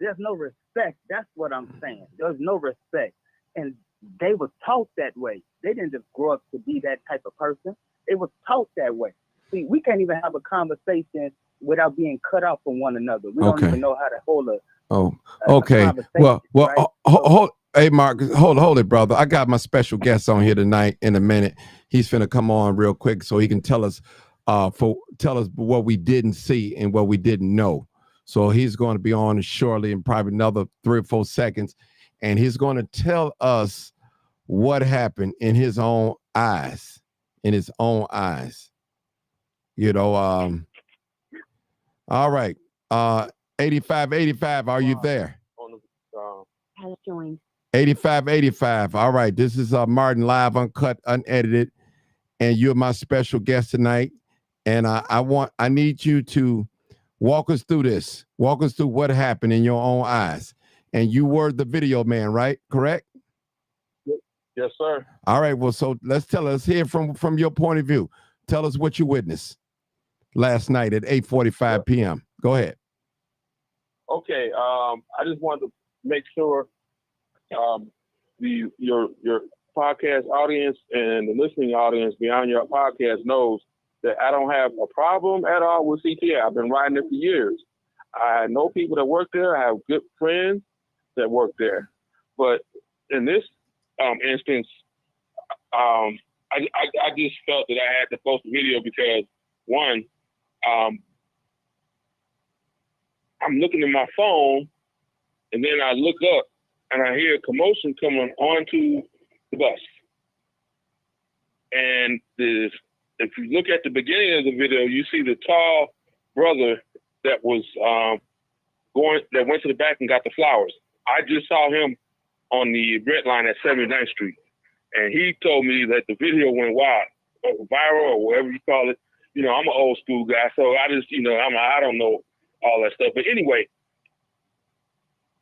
There's no respect. That's what I'm saying. There's no respect. And they were taught that way. They didn't just grow up to be that type of person. it was taught that way. See, we can't even have a conversation without being cut off from one another. We don't even know how to hold a okay. conversation. Well, hold. Hey, Mark, hold it, brother. I got my special guest on here tonight. In a minute, he's finna come on real quick so he can tell us what we didn't see and what we didn't know. So he's going to be on shortly in probably another 3 or 4 seconds, and he's going to tell us what happened in his own eyes. In his own eyes, you know. All right, 8585. Are you there? 8585. All right, this is Martin live, uncut, unedited, and you're my special guest tonight. And I need you to walk us through this. Walk us through what happened in your own eyes. And you were the video man, right? Correct? Yes, sir. All right. Well, so let's hear from your point of view. Tell us what you witnessed last night at 8:45 p.m. Go ahead. Okay. I just wanted to make sure your podcast audience and the listening audience beyond your podcast knows that I don't have a problem at all with CTA. I've been riding it for years. I know people that work there. I have good friends that work there. But in this instance, I just felt that I had to post a video because, one, I'm looking at my phone, and then I look up, and I hear a commotion coming onto the bus. And if you look at the beginning of the video, you see the tall brother that was that went to the back and got the flowers. I just saw him on the red line at 79th Street. And he told me that the video went viral or whatever you call it. You know, I'm an old school guy, so I just, I don't know all that stuff. But anyway,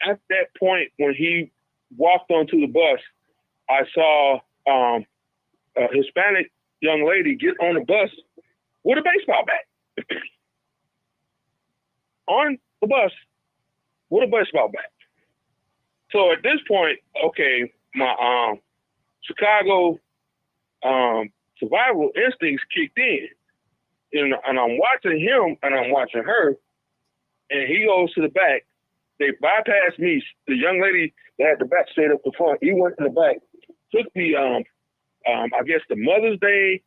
at that point, when he walked onto the bus, I saw a Hispanic young lady get on the bus with a baseball bat. On the bus with a baseball bat. So at this point, okay, my Chicago survival instincts kicked in. And I'm watching him and I'm watching her, and he goes to the back. They bypassed me. The young lady that had the bat straight up the front, he went to the back, took the I guess the Mother's Day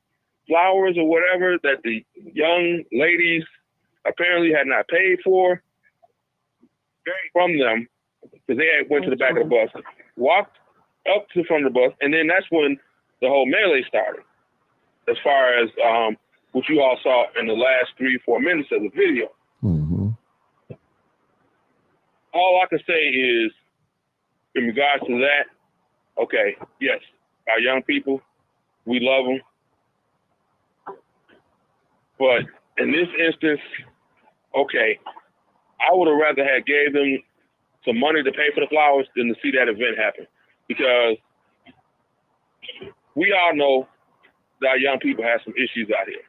flowers or whatever that the young ladies apparently had not paid for from them, because they had went to the back of the bus, walked up to the front of the bus, and then that's when the whole melee started. As far as what you all saw in the last 3-4 minutes of the video. Mm-hmm. All I can say is, in regards to that, okay, yes, our young people, we love them. But in this instance, okay, I would have rather had gave them some money to pay for the flowers than to see that event happen. Because we all know that our young people have some issues out here.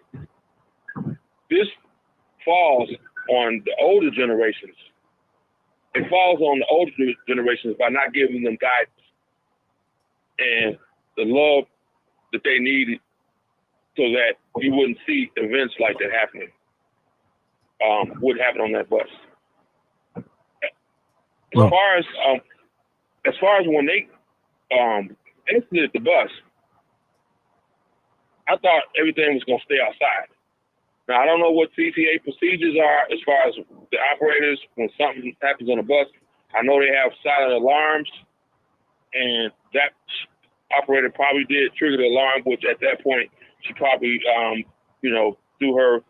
This falls on the older generations. It falls on the older generations by not giving them guidance and the love that they needed so that you wouldn't see events like that happening, would happen on that bus. As far as when they exited the bus, I thought everything was going to stay outside. Now, I don't know what CTA procedures are as far as the operators when something happens on a bus. I know they have silent alarms, and that operator probably did trigger the alarm, which at that point, she probably, through her,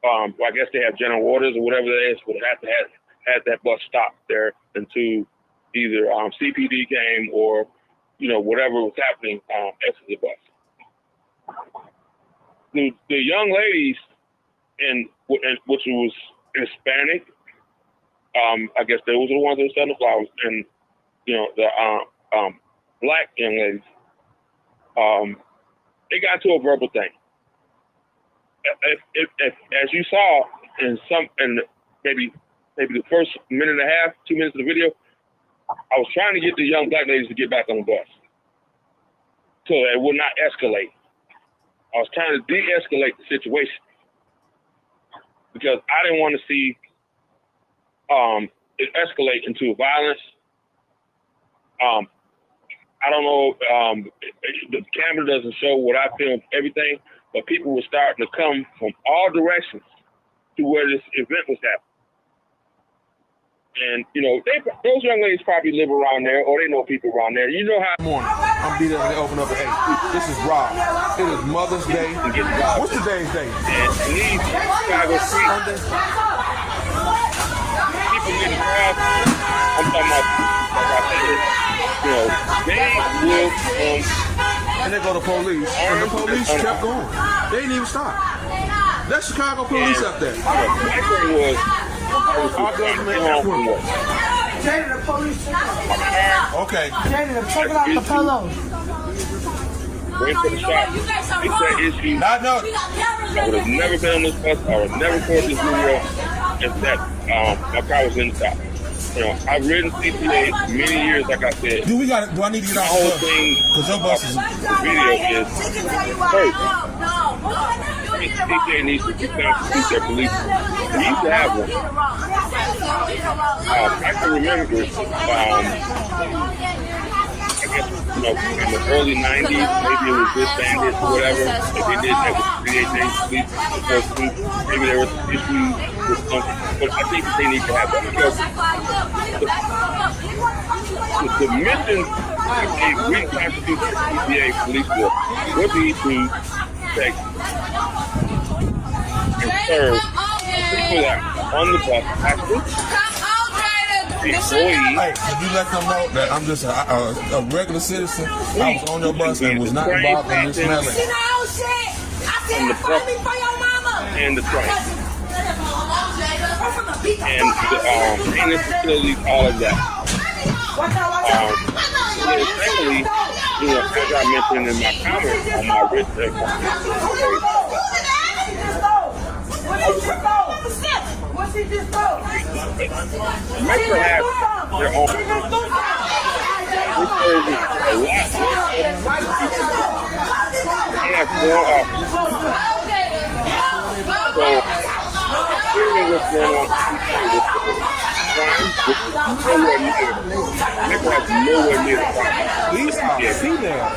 I guess they have general orders or whatever that is, would have to have that bus stopped there until either CPD came or, whatever was happening exit the bus. The young ladies, which was Hispanic, I guess they was the ones that were selling the flowers, and the black young ladies, they got into a verbal thing. If as you saw in maybe the first minute and a half, 2 minutes of the video, I was trying to get the young black ladies to get back on the bus so that it would not escalate. I was trying to de-escalate the situation because I didn't want to see it escalate into violence. I don't know, the camera doesn't show what I filmed, everything, but people were starting to come from all directions to where this event was happening. And, you know, those young ladies probably live around there or they know people around there. You know how... Morning, I'm be there when they open up at 8. This is Rob. It is Mother's Day. What's today's day? And these Chicago streets, people need to drive. I'm talking about, like I said, you know, they will and they go to police, and the police kept going. They didn't even stop. That's Chicago police up there. My thing was, our government Jada, the police. Okay. Jada, take it off the pillows. Wait for the shot. It's that issue. I know. I would have never been on this bus. I would have never recorded this video if that my car was in the stop. You know, I've ridden CTA many years, like I said. Do I need to get off the whole bus? thing? Because your bus is the video is first. CTA needs to keep their police. We used to have one. I can remember, I guess, you know, in the early 90s, maybe it was this bandits or whatever. If they did that with 38 police, maybe there was issues with something. But I think they need to have that because the mission of a reconstituted CTA police force would be to protect and serve people that are on the bus, Hey, did you let them know that I'm just a regular citizen? I was on your bus and was not involved in this matter. And the bus and the train. And the maintenance facilities, all of that. Secondly, you know, as I mentioned in my comments on my wrist What's he just told? Metro has their own. This is a lot. They have more officers. So, hearing what's going on with crime, nowhere near. Metro has nowhere near the crime. These are female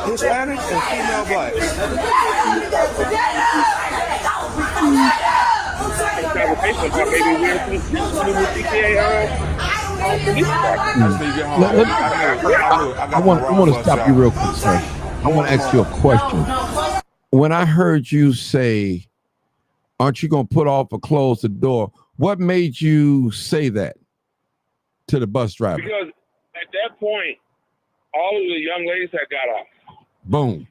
Hispanic and female black. Conversation about maybe we're with CTA I want to stop you real quick, sir. I want to ask you a question. When I heard you say, aren't you going to put off or close the door? What made you say that to the bus driver? Because at that point, all of the young ladies had got off. Boom.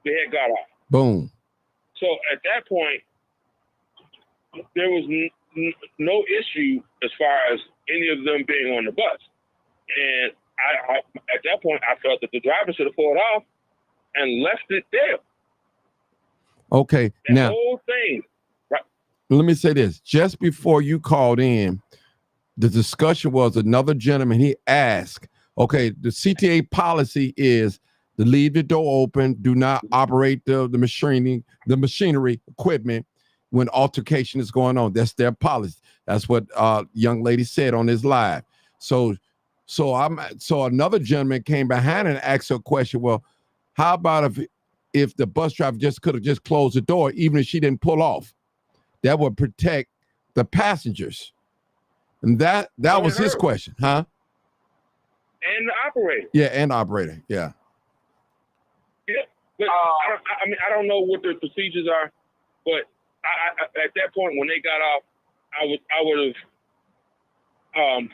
They had got off. Boom. So at that point, there was no issue as far as any of them being on the bus. And I at that point, I felt that the driver should have pulled off and left it there. Okay. That now, whole thing. Right. Let me say this. Just before you called in, the discussion was another gentleman. He asked, okay, the CTA policy is to leave the door open, do not operate the machinery equipment when altercation is going on. That's their policy. That's what young lady said on his live. So another gentleman came behind and asked her a question. Well, how about if the bus driver just could have just closed the door, even if she didn't pull off? That would protect the passengers. And that was his question, huh? And the operator. Yeah, and operator. Yeah. Yeah, but I don't know what the procedures are, but I at that point when they got off, I would have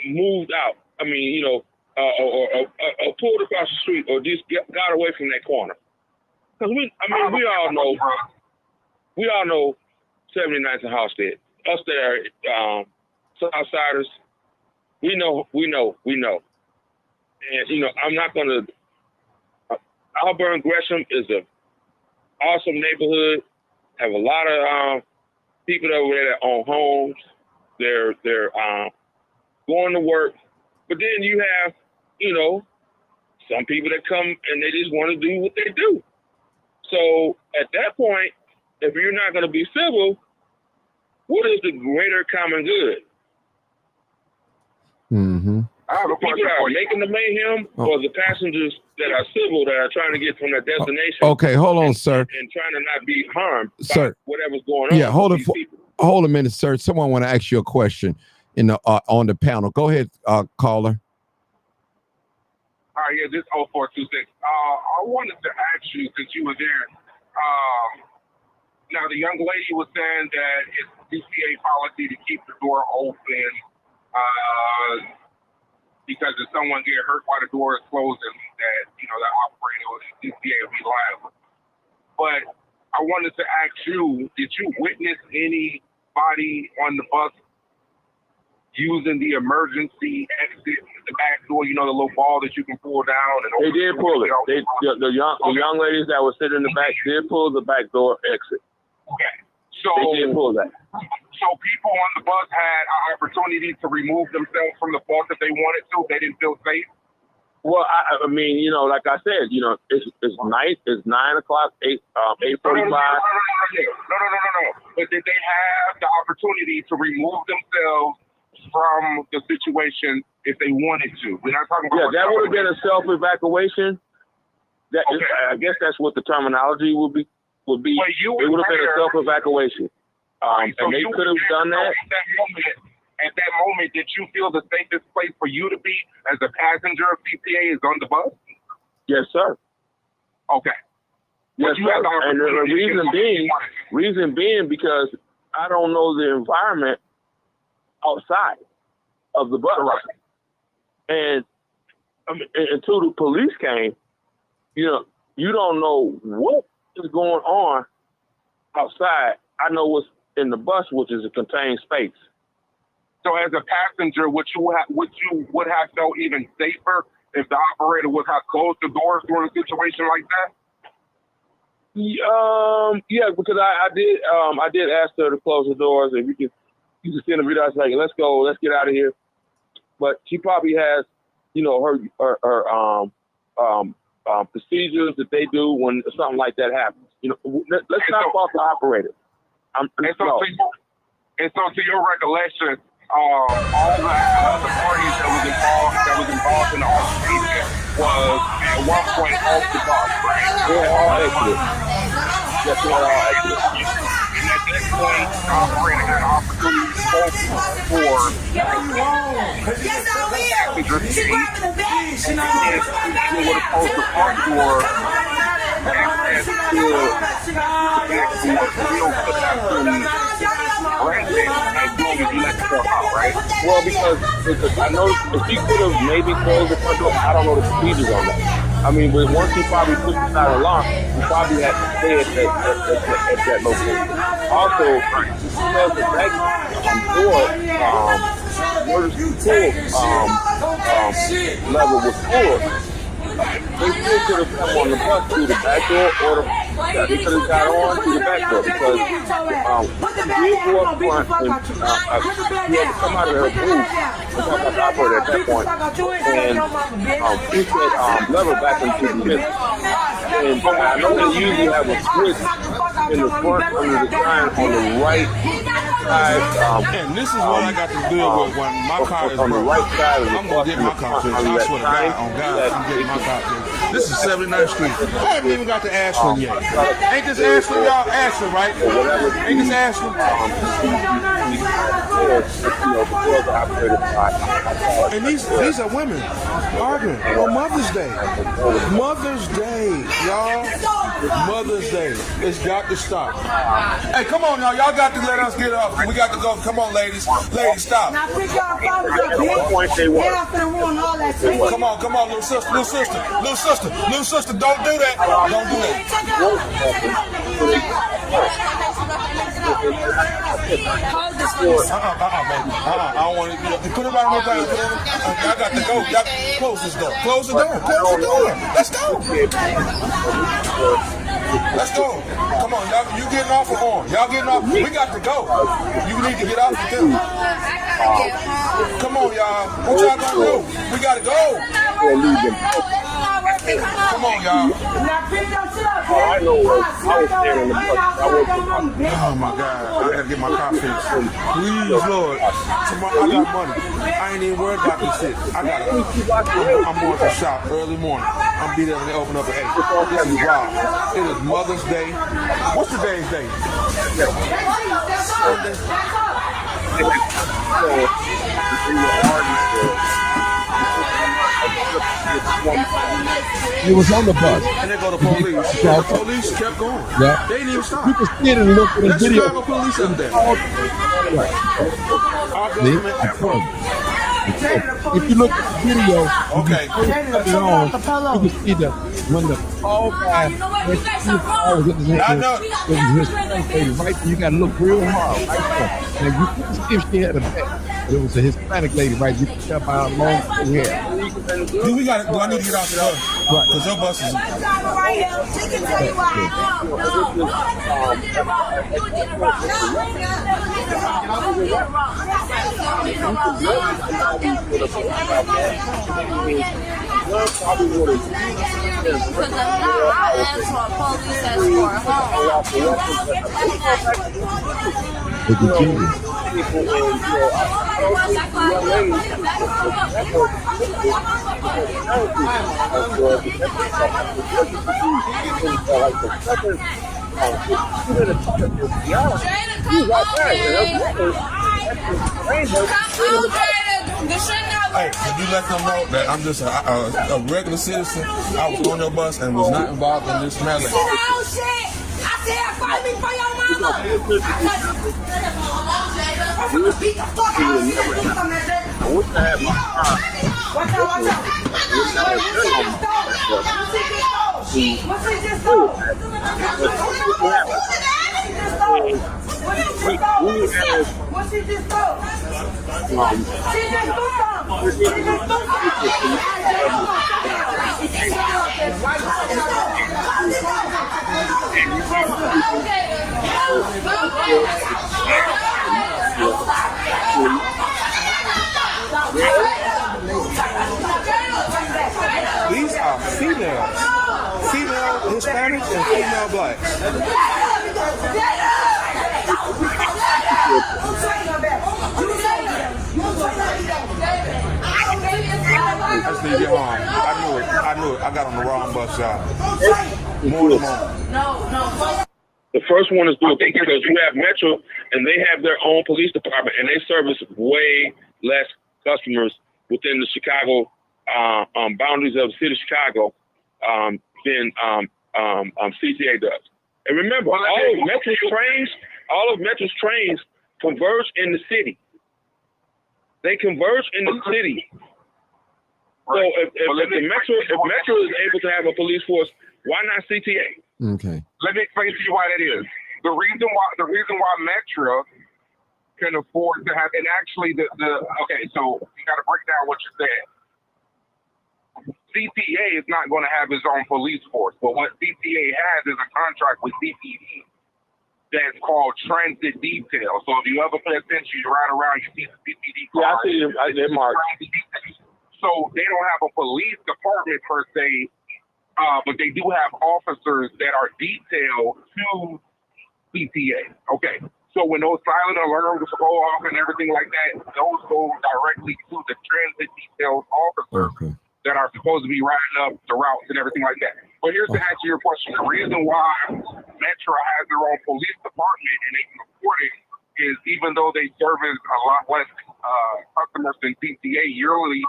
moved out. I mean, you know, or pulled across the street, or just got away from that corner. Because we all know 79th and Halsted. Us that are Southsiders, we know. And you know, I'm not gonna. Auburn Gresham is an awesome neighborhood. Have a lot of people over there that own homes. They're going to work, but then you have, you know, some people that come and they just want to do what they do. So at that point, if you're not going to be civil, what is the greater common good? Mm-hmm. I have a question. People that are making the mayhem, or the passengers that are civil that are trying to get from their destination. Okay, hold on, sir. And trying to not be harmed sir. by whatever's going on. Yeah, hold a minute, sir. Someone want to ask you a question in the on the panel. Go ahead, caller. All right, yeah, this is 0426. I wanted to ask you, since you were there, now the young lady was saying that it's CPA policy to keep the door open because if someone get hurt while the door is closed, and that, you know, the operator or the CPA will be liable. But I wanted to ask you, did you witness anybody on the bus using the emergency exit, the back door, you know, the little ball that you can pull down? And they did pull it. The young ladies that were sitting in the back did pull the back door exit. Okay. So they did pull that. So people on the bus had an opportunity to remove themselves from the bus if they wanted to, if they didn't feel safe? Well, I mean, you know, like I said, you know, it's night, it's 9 o'clock, 8:45. No. But did they have the opportunity to remove themselves from the situation if they wanted to? We're not talking about. Yeah, that would have been a self-evacuation. That I guess that's what the terminology would be. It would have been a self-evacuation. Right, so and they could have done that. At that moment, did you feel the safest place for you to be as a passenger of CPA is on the bus? Yes, sir. Okay. Yes, sir. And the reason being because I don't know the environment outside of the bus. Right. And I mean, until the police came, you know, you don't know what is going on outside. I know what's in the bus, which is a contained space. So as a passenger, would you have felt even safer if the operator would have closed the doors during a situation like that? Yeah, because I did ask her to close the doors, and you can see in the video. I was like, let's go, let's get out of here. But she probably has, you know, her procedures that they do when something like that happens. You know, let's not fault the operator. And so to your recollection, all the parties that was involved in the altercation was at one point off the bus, right? Yeah, all exited. Yes, they all exited. And at that point, the operator had an opportunity to for who would have closed the front door and well, because I know if she could have maybe closed the front door, I don't know the procedures on that. I mean, but once he probably pushed the side alarm, he probably had to stay at that location. Also, because the back door, level was full. They still could have come on the bus through the back door, or they could have got on through the back door because we go up front and we had to come out of her booth and the operator at that point, and we said level back into the middle. And I know they usually have a switch in the front under the sign on the right side. And this is what I got to deal with when my car is on the right side of the I'm gonna get my car fixed. I swear to God, on God, I'm getting my car fixed. This is 79th Street. I haven't even got to Ashland yet. Ain't this Ashland, y'all? Ashland, right? Ain't this Ashland? And these are women arguing on Mother's Day. Mother's Day, y'all. Mother's Day. It's got to stop. Hey, come on, y'all. Y'all got to let us get up. We got to go. Come on, ladies. Ladies, stop. Now pick y'all fathers up, bitch. They off and ruin all that shit. Come on, little sister, don't do that. Don't do that. Baby. I don't want to. Put it right on the ground. I got to go. Y'all close this door. Close the door. Let's go. Let's go. Come on, y'all. You getting off or on? Y'all getting off? We got to go. You need to get off the too. Come on, y'all. What y'all gonna do? We gotta go. Come on, y'all. I know what. I was standing in the bus. Oh my God, I gotta get my car fixed. Please, Lord. Tomorrow I got money. I ain't even worried about this shit. I'm going to shop early morning. I'm be there when they open up at 8. This is wild. It is Mother's Day. What's today's date? It was on the bus. And they go to police. The police kept going. Yeah. They didn't even stop. You can see it and look at the That's video. Chicago police up there. Right. Our See? government. I told you. If you look at the video, okay. You can see that when the all guy was in his hand, it was his face right there. You got to look real hard right there. Now you couldn't see if she had a back. It was a Hispanic lady, right? You can tell by how long her hair. Do I need to get off the bus? Right. Because your bus is. Hey, can you let them know that I'm just a regular citizen? I was on your bus and was not involved in this matter. I said, fight me for your mama. I'm gonna beat the fuck out of you. I wish I had my car. Watch out. What's he just stole? What's he just stole? These are females. Female Hispanics and female blacks. I just need to get home. I knew it. I got on the wrong bus, y'all. More than one. The first one is good because you have Metro and they have their own police department and they service way less customers within the Chicago boundaries of the city of Chicago than CTA does. And remember, all of Metro's trains converge in the city. They converge in the city. So if Metro is able to have a police force, why not CTA? Okay. Let me explain to you why that is. The reason why Metro can afford to have, and actually okay, so you got to break down what you said. CTA is not going to have his own police force, but what CTA has is a contract with CPD that's called transit detail. So if you ever pay attention, you ride around, you see the CPD cars. Yeah, I see them. They're marked. So they don't have a police department per se, but they do have officers that are detailed to CTA. Okay. So when those silent alarms go off and everything like that, those go directly to the transit detail officers that are supposed to be riding up the routes and everything like that. But here's to answer your question. The reason why Metro has their own police department and they can afford it is even though they service a lot less customers than CTA yearly,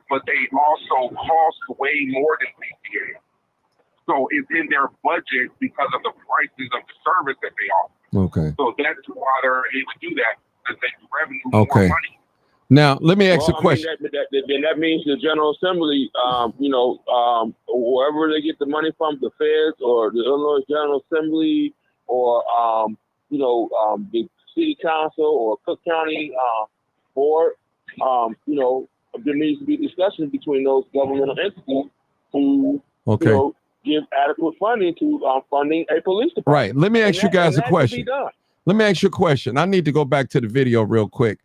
but they also cost way more than CTA. So it's in their budget because of the prices of the service that they offer. Okay. So that's why they're able to do that, because they revenue more money. Now, let me ask you a question. Then that means the General Assembly, wherever they get the money from, the feds or the Illinois General Assembly or, the city council or Cook County board, there needs to be discussion between those governmental entities who, give adequate funding to funding a police department. Right. Let me ask you guys a question. Let me ask you a question. I need to go back to the video real quick.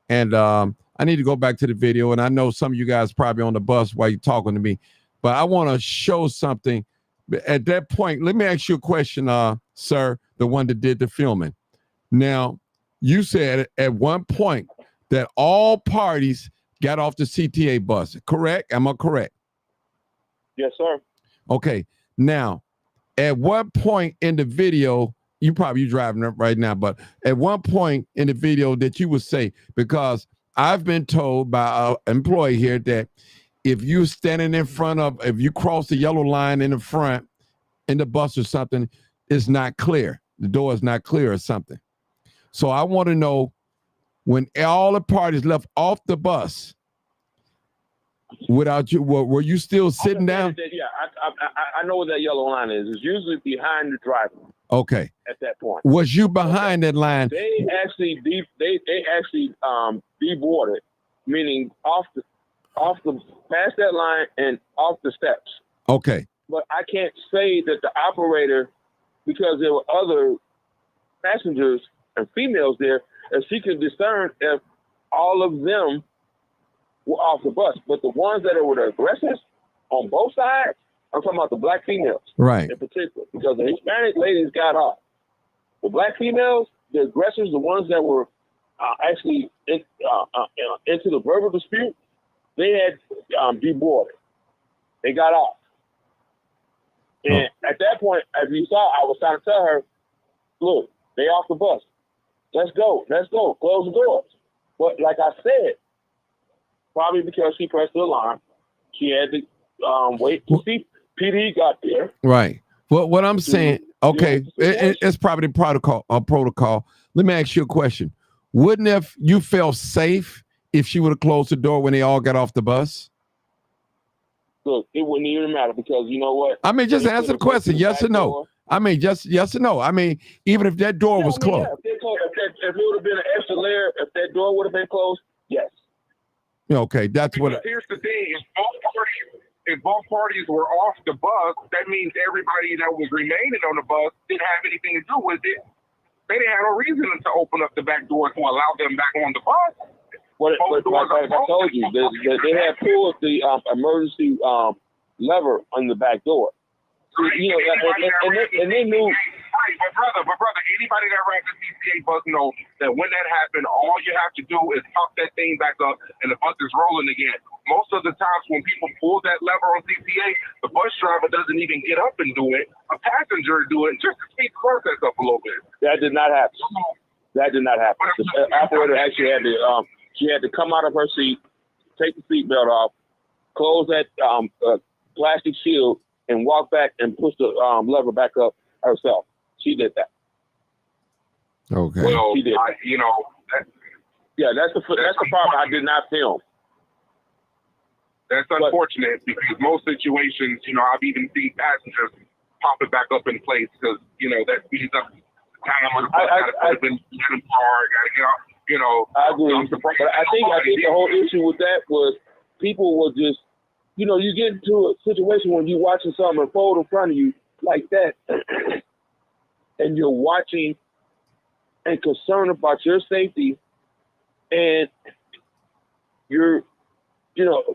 And I need to go back to the video. And I know some of you guys probably on the bus while you're talking to me. but I want to show something. At that point, let me ask you a question, sir, the one that did the filming. Now, you said at one point that all parties got off the CTA bus, correct? Am I correct? Yes, sir. Okay. Now, at what point in the video, you driving up right now, but at one point in the video that you would say, because I've been told by an employee here that if you're standing in front of, if you cross the yellow line in the front in the bus or something, it's not clear. The door is not clear or something. So I want to know, when all the parties left off the bus without you, were you still sitting down? Yeah, I know where that yellow line is. It's usually behind the driver. Okay. At that point. Was you behind that line? They actually deboarded, meaning off the past that line and off the steps. Okay. But I can't say that the operator, because there were other passengers and females there, and she could discern if all of them were off the bus. But the ones that were the aggressors on both sides, I'm talking about the black females, right, in particular, because the Hispanic ladies got off. The black females, the aggressors, the ones that were actually into the verbal dispute, they had deboarded. They got off. And at that point, as you saw, I was trying to tell her, look, they off the bus. Let's go. Close the doors. But like I said, probably because she pressed the alarm, she had to wait to see PD got there. Right. Well, what I'm saying, okay, it's probably protocol. Let me ask you a question. Wouldn't have you felt safe if she would have closed the door when they all got off the bus? Look, it wouldn't even matter, because you know what? I mean, just answer the question, yes or no. I mean, just yes or no. I mean, even if that door was closed. Yeah, if it would have been an extra layer, if that door would have been closed, yes. Okay, that's what. Here's the thing: if both parties were off the bus, that means everybody that was remaining on the bus didn't have anything to do with it. They didn't have no reason to open up the back door to allow them back on the bus. But like I told you, they had pulled the emergency lever on the back door. You know, and they knew. But brother, anybody that rides the CCA bus knows that when that happened, all you have to do is pop that thing back up, and the bus is rolling again. Most of the times when people pull that lever on CCA, the bus driver doesn't even get up and do it. A passenger do it just to speed the process up a little bit. That did not happen. The operator actually had to. She had to come out of her seat, take the seatbelt off, close that plastic shield, and walk back and push the lever back up herself. She did that. Okay. Well, she did. That's the part I did not film. That's unfortunate, because most situations, I've even seen passengers pop it back up in place, because that speeds up the time on the bus. Got to get off. I agree. But I think the whole issue with that was people were just, you get into a situation when you're watching something unfold in front of you like that, and you're watching and concerned about your safety, and you're,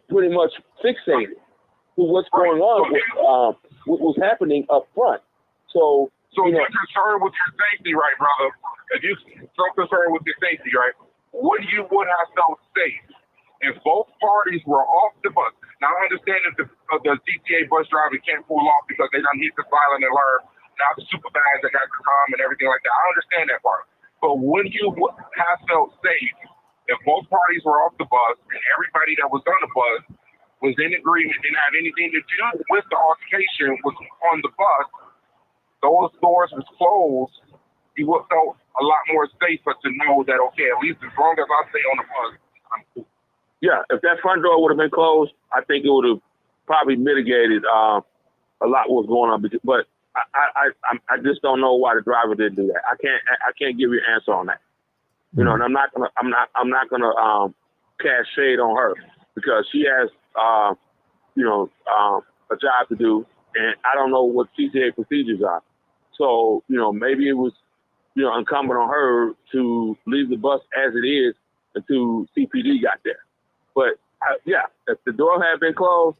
pretty much fixated to what's going on with what was happening up front. So you're concerned with your safety, right, brother? If you're so concerned with your safety, right, would have felt safe if both parties were off the bus? Now, I understand if the CTA bus driver can't pull off because they done hit the silent alert. Now the supervisor got to come and everything like that. I understand that part. But would you have felt safe if both parties were off the bus and everybody that was on the bus was in agreement, didn't have anything to do with the altercation, was on the bus, those doors was closed, you would have felt a lot more safer to know that, okay, at least as long as I stay on the bus, I'm cool. Yeah, if that front door would have been closed, I think it would have probably mitigated a lot what was going on. But I just don't know why the driver didn't do that. I can't give you an answer on that. And I'm not gonna cast shade on her, because she has a job to do, and I don't know what CTA procedures are. So maybe it was incumbent on her to leave the bus as it is until CPD got there. But if the door had been closed,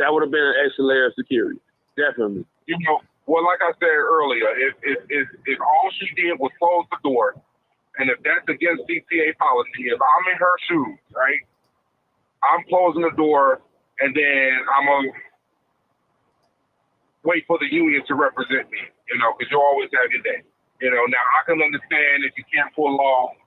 That would have been an extra layer of security. Definitely. You know, well, like I said earlier, if all she did was close the door, and if that's against CTA policy, if I'm in her shoes, right, I'm closing the door, and then I'm going to wait for the union to represent me, you know, because you always have your day. You know, now I can understand if you can't pull off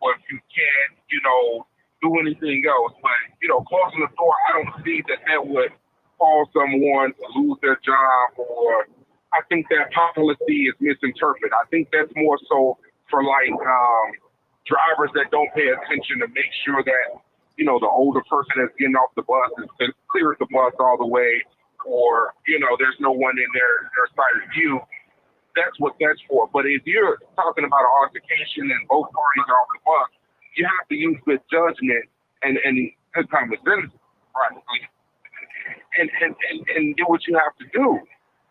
or if you can't, you know, do anything else. But, you know, closing the door, I don't see that would cause someone to lose their job, or I think that policy is misinterpreted. I think that's more so for like drivers that don't pay attention to make sure that, you know, the older person that's getting off the bus is clears the bus all the way, or, you know, there's no one in their side of view. That's what that's for. But if you're talking about an altercation and both parties are off the bus, you have to use good judgment and good common sense, right? And do what you have to do,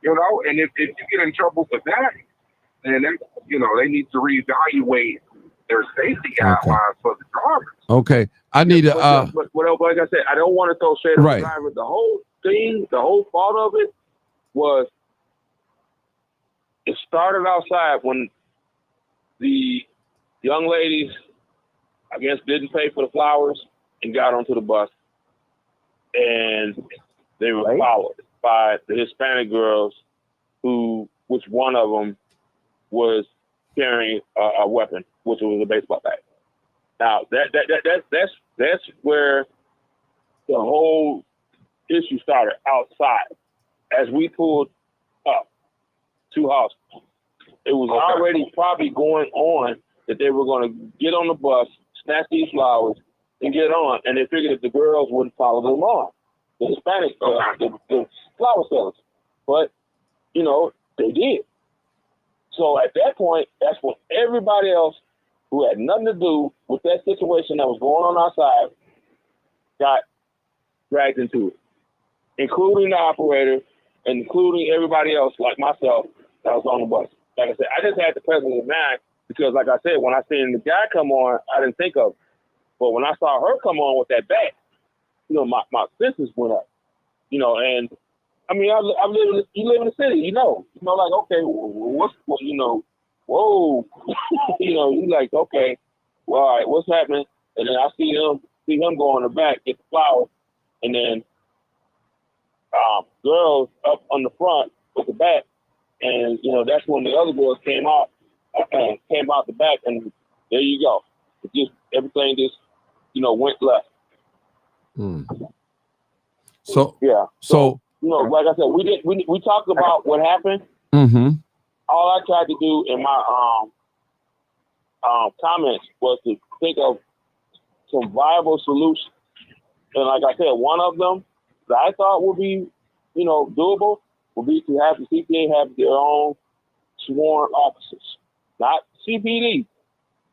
you know. And if you get in trouble for that, then you know they need to reevaluate their safety guidelines for the drivers. Okay, I need to. But like I said, I don't want to throw shade on the driver. The whole thing, the whole fault of it was. It started outside when the young ladies, I guess, didn't pay for the flowers and got onto the bus. And they were followed by the Hispanic girls which one of them was carrying a weapon, which was a baseball bat. Now, that's where the whole issue started outside. As we pulled up to Halsted, it was already probably going on that they were going to get on the bus, snatch these flowers, and get on. And they figured if the girls wouldn't follow them on, the Hispanic, the flower sellers. But, you know, they did. So at that point, that's when everybody else who had nothing to do with that situation that was going on outside got dragged into it, including the operator, including everybody else like myself that was on the bus. Like I said, I just had the presence of mind because, like I said, when I seen the guy come on, I didn't think of it. But when I saw her come on with that bat, you know, my senses went up. You know, and I mean, you live in the city, you know, like, okay, you know, whoa, you know, you like, okay, well, all right, what's happening? And then I see him go on the back, get the flowers, and then girls up on the front with the bat, and you know that's when the other girls came out the back, and there you go. Everything just you know went left. So yeah. So you know, like I said, we talked about what happened. Mm-hmm. All I tried to do in my comments was to think of some viable solutions, and like I said, one of them that I thought would be, you know, doable would be to have the CPA have their own sworn officers, not CPD.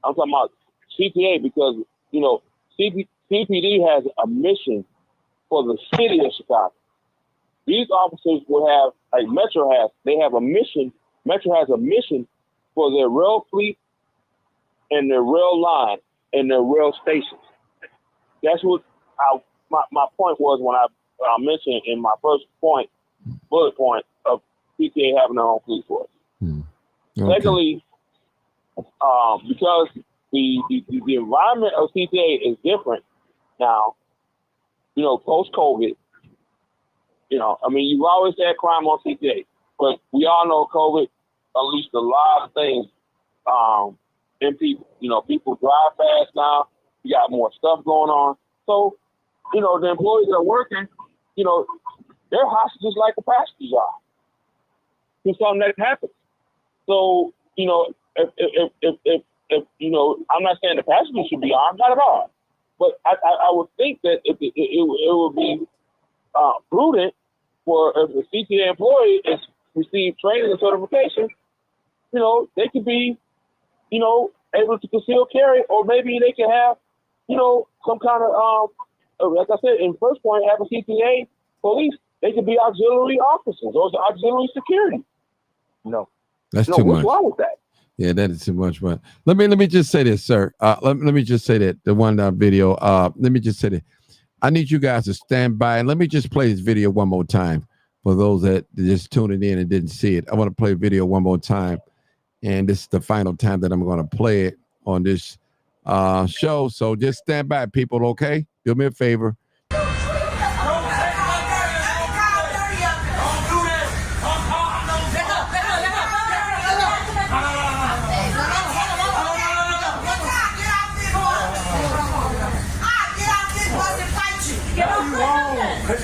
I'm talking about CPA because, you know, CPD has a mission for the city of Chicago. These officers will have, like Metro has, they have a mission. Metro has a mission for their rail fleet and their rail line and their rail stations. That's what my point was when I mentioned in my first bullet point of CTA having their own police force. Okay. Secondly, because the environment of CTA is different now, you know, post-COVID, you know, I mean, you've always had crime on CTA, but we all know COVID unleashed a lot of things in people. You know, people drive fast now. You got more stuff going on. So, you know, the employees that are working, you know, they're hostages like the passengers are. If something that happens. So, you know, if you know, I'm not saying the passengers should be armed, not at all. But I would think that it would be prudent for if a CTA employee is receive training and certification, you know, they could be, you know, able to conceal carry, or maybe they can have, you know, some kind of like I said in first point, have a CTA police. They could be auxiliary officers or auxiliary security. No, that's too much. What's wrong with that? Yeah, that is too much. But let me just say this, sir. Let me just say that the one video. Let me just say that I need you guys to stand by. And let me just play this video one more time for those that just tuned in and didn't see it. I want to play video one more time. And this is the final time that I'm going to play it on this show. So just stand by, people, okay? Do me a favor.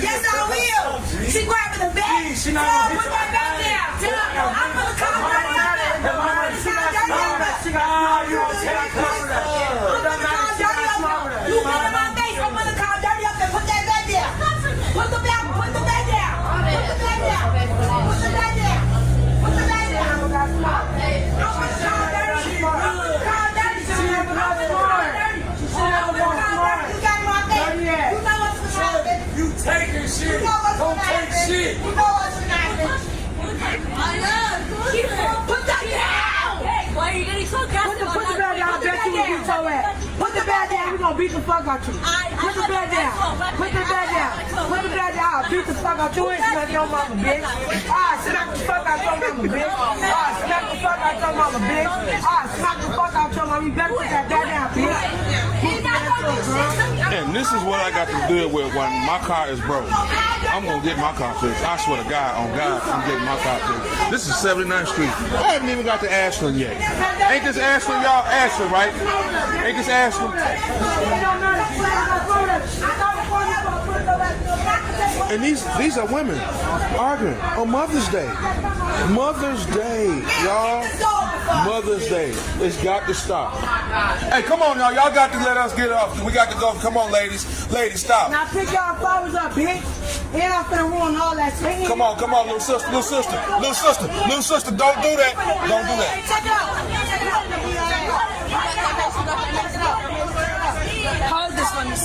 Yes, I will. She grabbing the bag. Put that bag down. I'm gonna call her. You put in my face. I'm gonna call dirty up and put that bag down. Put the bag down. Put the bag down. Put the bag down. Put the bag down. Put the bag down. I'm gonna call dirty. Call dirty. You got my face. You know what's happening. You taking shit. Don't take shit. You know what's happening. Put that down. Why are you getting so aggressive? Put the bag down. I bet you will beat your ass. Put the bag down. We're gonna beat the fuck out you. Put the bag down. Put the bag down. Put the bag down. I'll beat the fuck out you and smack your mama, bitch. Smack the fuck out your mama, bitch. Smack the fuck out your mama, bitch. Smack the fuck out your mama. You better put that bag down, bitch. And this is what I got to deal with when my car is broke. I'm gonna get my car fixed. I swear to God, on God, I'm getting my car fixed. This is 79th Street. I haven't even got to Ashland yet. Ain't this Ashland, y'all? Ashland, right? Ain't this Ashland? And these are women arguing on Mother's Day. Mother's Day, y'all. Mother's Day. It's got to stop. Hey, come on, y'all. Y'all got to let us get up. We got to go. Come on, ladies. Ladies, stop. Now pick y'all flowers up, bitch. And I'm finna ruin all that shit. Come on, little sister. Little sister. Little sister. Little sister, don't do that. Don't do that. Check it out. Hold this one. Baby.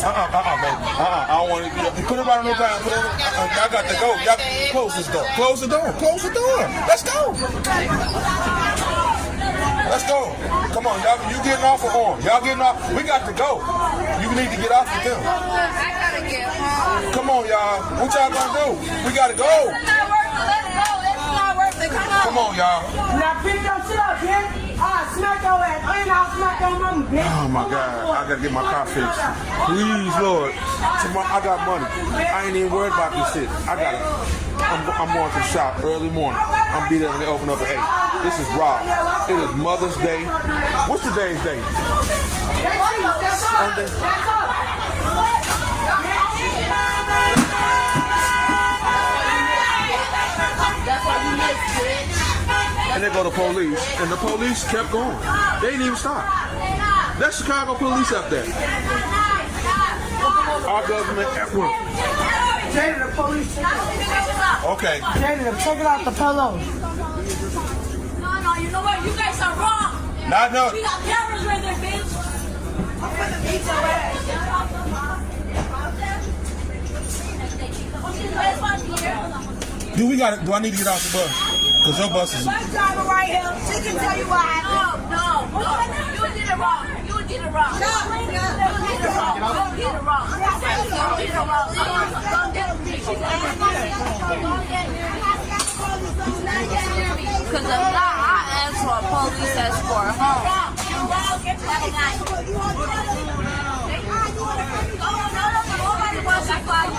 I don't want to. Put it right on no time. Y'all got to go. Y'all close this door. Close the door. Close the door. Let's go. Let's go. Come on, y'all. You getting off or on? Y'all getting off? We got to go. You need to get off with them. I gotta get home. Come on, y'all. What y'all gonna do? We gotta go. It's not worth it. Let's go. It's not worth it. Come on. Come on, y'all. Now pick your shit up, bitch. Smack your ass. I'll smack your mama, bitch. Oh my God. I gotta get my car fixed. Please, Lord. Tomorrow, I got money. I ain't even worried about this shit. I'm going to the shop early morning. I'm be there when they open up at 8. This is raw. It is Mother's Day. What's today's date? Sunday. And they go to police, and the police kept going. They didn't even stop. That's Chicago police up there. Our government at work. Jada, the police. Okay. Jada, check it out the pillow. No, you know what? You guys are wrong. Not no. We got cameras right there, bitch. I'm gonna beat your ass. Do I need to get off the bus? Because your bus is. My driver right here. She can tell you what happened. No. You did it wrong. You did it wrong. You did it wrong. You did it wrong. You did it wrong. Don't get him. Because if not, I ask for a police escort home. Nobody wants to fight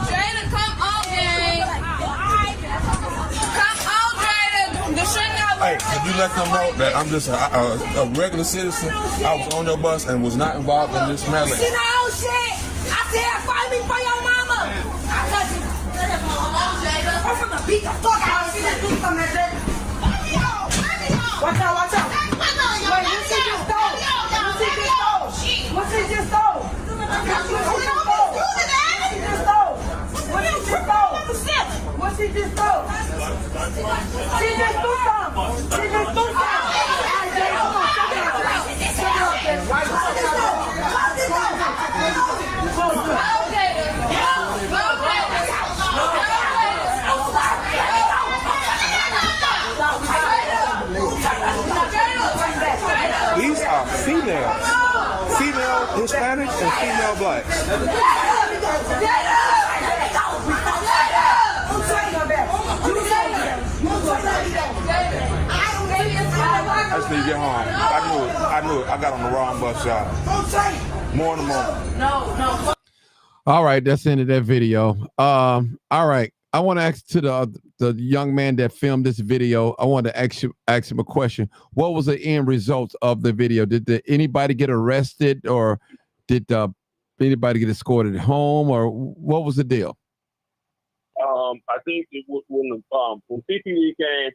Jada, come on, gang. Come on, Jada. Hey, if you let them know that I'm just a regular citizen, I was on your bus and was not involved in this melee. See the old shit? I said, fight me for your mama. I touch you. I'm gonna beat the fuck out of you. Do something that Watch out, watch out. Wait, what she just stole? What she just stole? What she just stole? She just threw something. She just threw something. females. Female Hispanic and female black. I just need to get home. I knew it. I got on the wrong bus, y'all. More in the morning. No. All right, that's the end of that video. All right. I want to ask to the young man that filmed this video. I want to ask him a question. What was the end result of the video? Did anybody get arrested, or did anybody get escorted home, or what was the deal? I think when CPD came,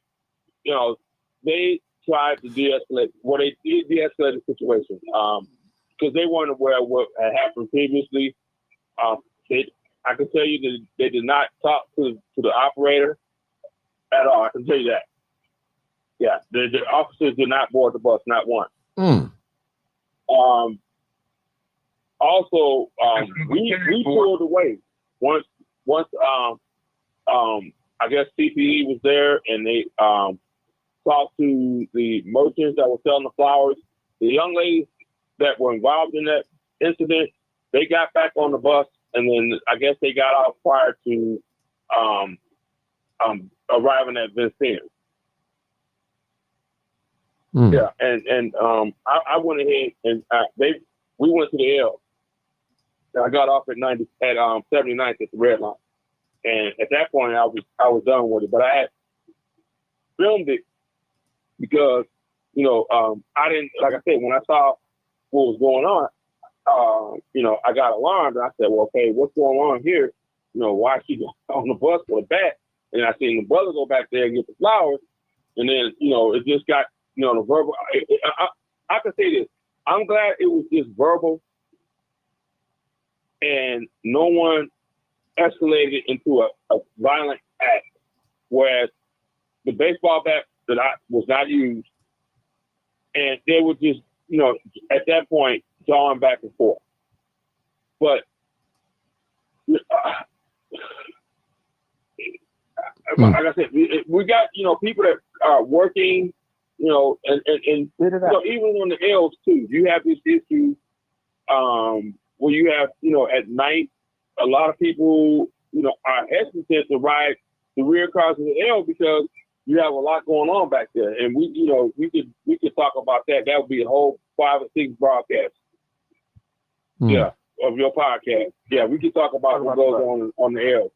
you know, they tried to de-escalate. Well, they did de-escalate the situation because they weren't aware of what had happened previously. I can tell you that they did not talk to the operator at all. I can tell you that. Yeah, the officers did not board the bus, not one. Also, we pulled away once. I guess CPE was there, and they talked to the merchants that were selling the flowers. The young ladies that were involved in that incident, they got back on the bus, and then I guess they got out prior to arriving at Vincennes. Yeah, and I went ahead and we went to the L. I got off at 79th at the red line, and at that point I was done with it. But I had filmed it because I didn't, like I said, when I saw what was going on, I got alarmed, and I said, well, okay, what's going on here? Why is she on the bus with a bat? And I seen the brother go back there and get the flowers, and then it just got the verbal. I can say this: I'm glad it was just verbal, and no one escalated into a violent act. Whereas the baseball bat that was not used, and they were just at that point jawing back and forth. But like I said, we got people that are working, and even on the L's too, you have this issue where you have at night a lot of people are hesitant to ride the rear cars of the L because you have a lot going on back there, and we could talk about that. That would be a whole 5 or 6 broadcasts. Yeah, of your podcast. Yeah, we could talk about what goes on the L.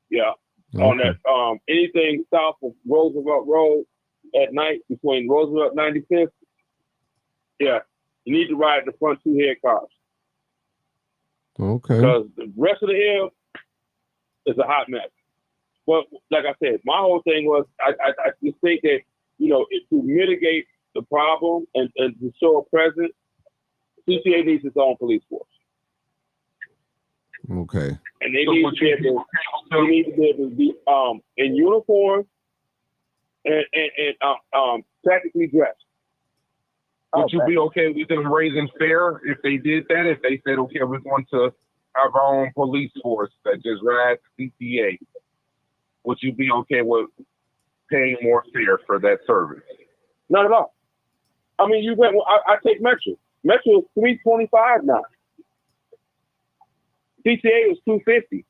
Yeah. Okay. On that, anything south of Roosevelt Road at night between Roosevelt 95th. Yeah, you need to ride the front 2 head cars. Okay. Because the rest of the L is a hot mess. But like I said, my whole thing was I just think that to mitigate the problem and to show a presence, CCA needs its own police force. Okay. And they need to be able to be in uniform and tactically dressed. Would you be okay with them raising fare if they did that? If they said, okay, we're going to have our own police force that just rides CCA, would you be okay with paying more fare for that service? Not at all. I mean, I take Metro. Metro is $3.25 now. CTA is $2.50.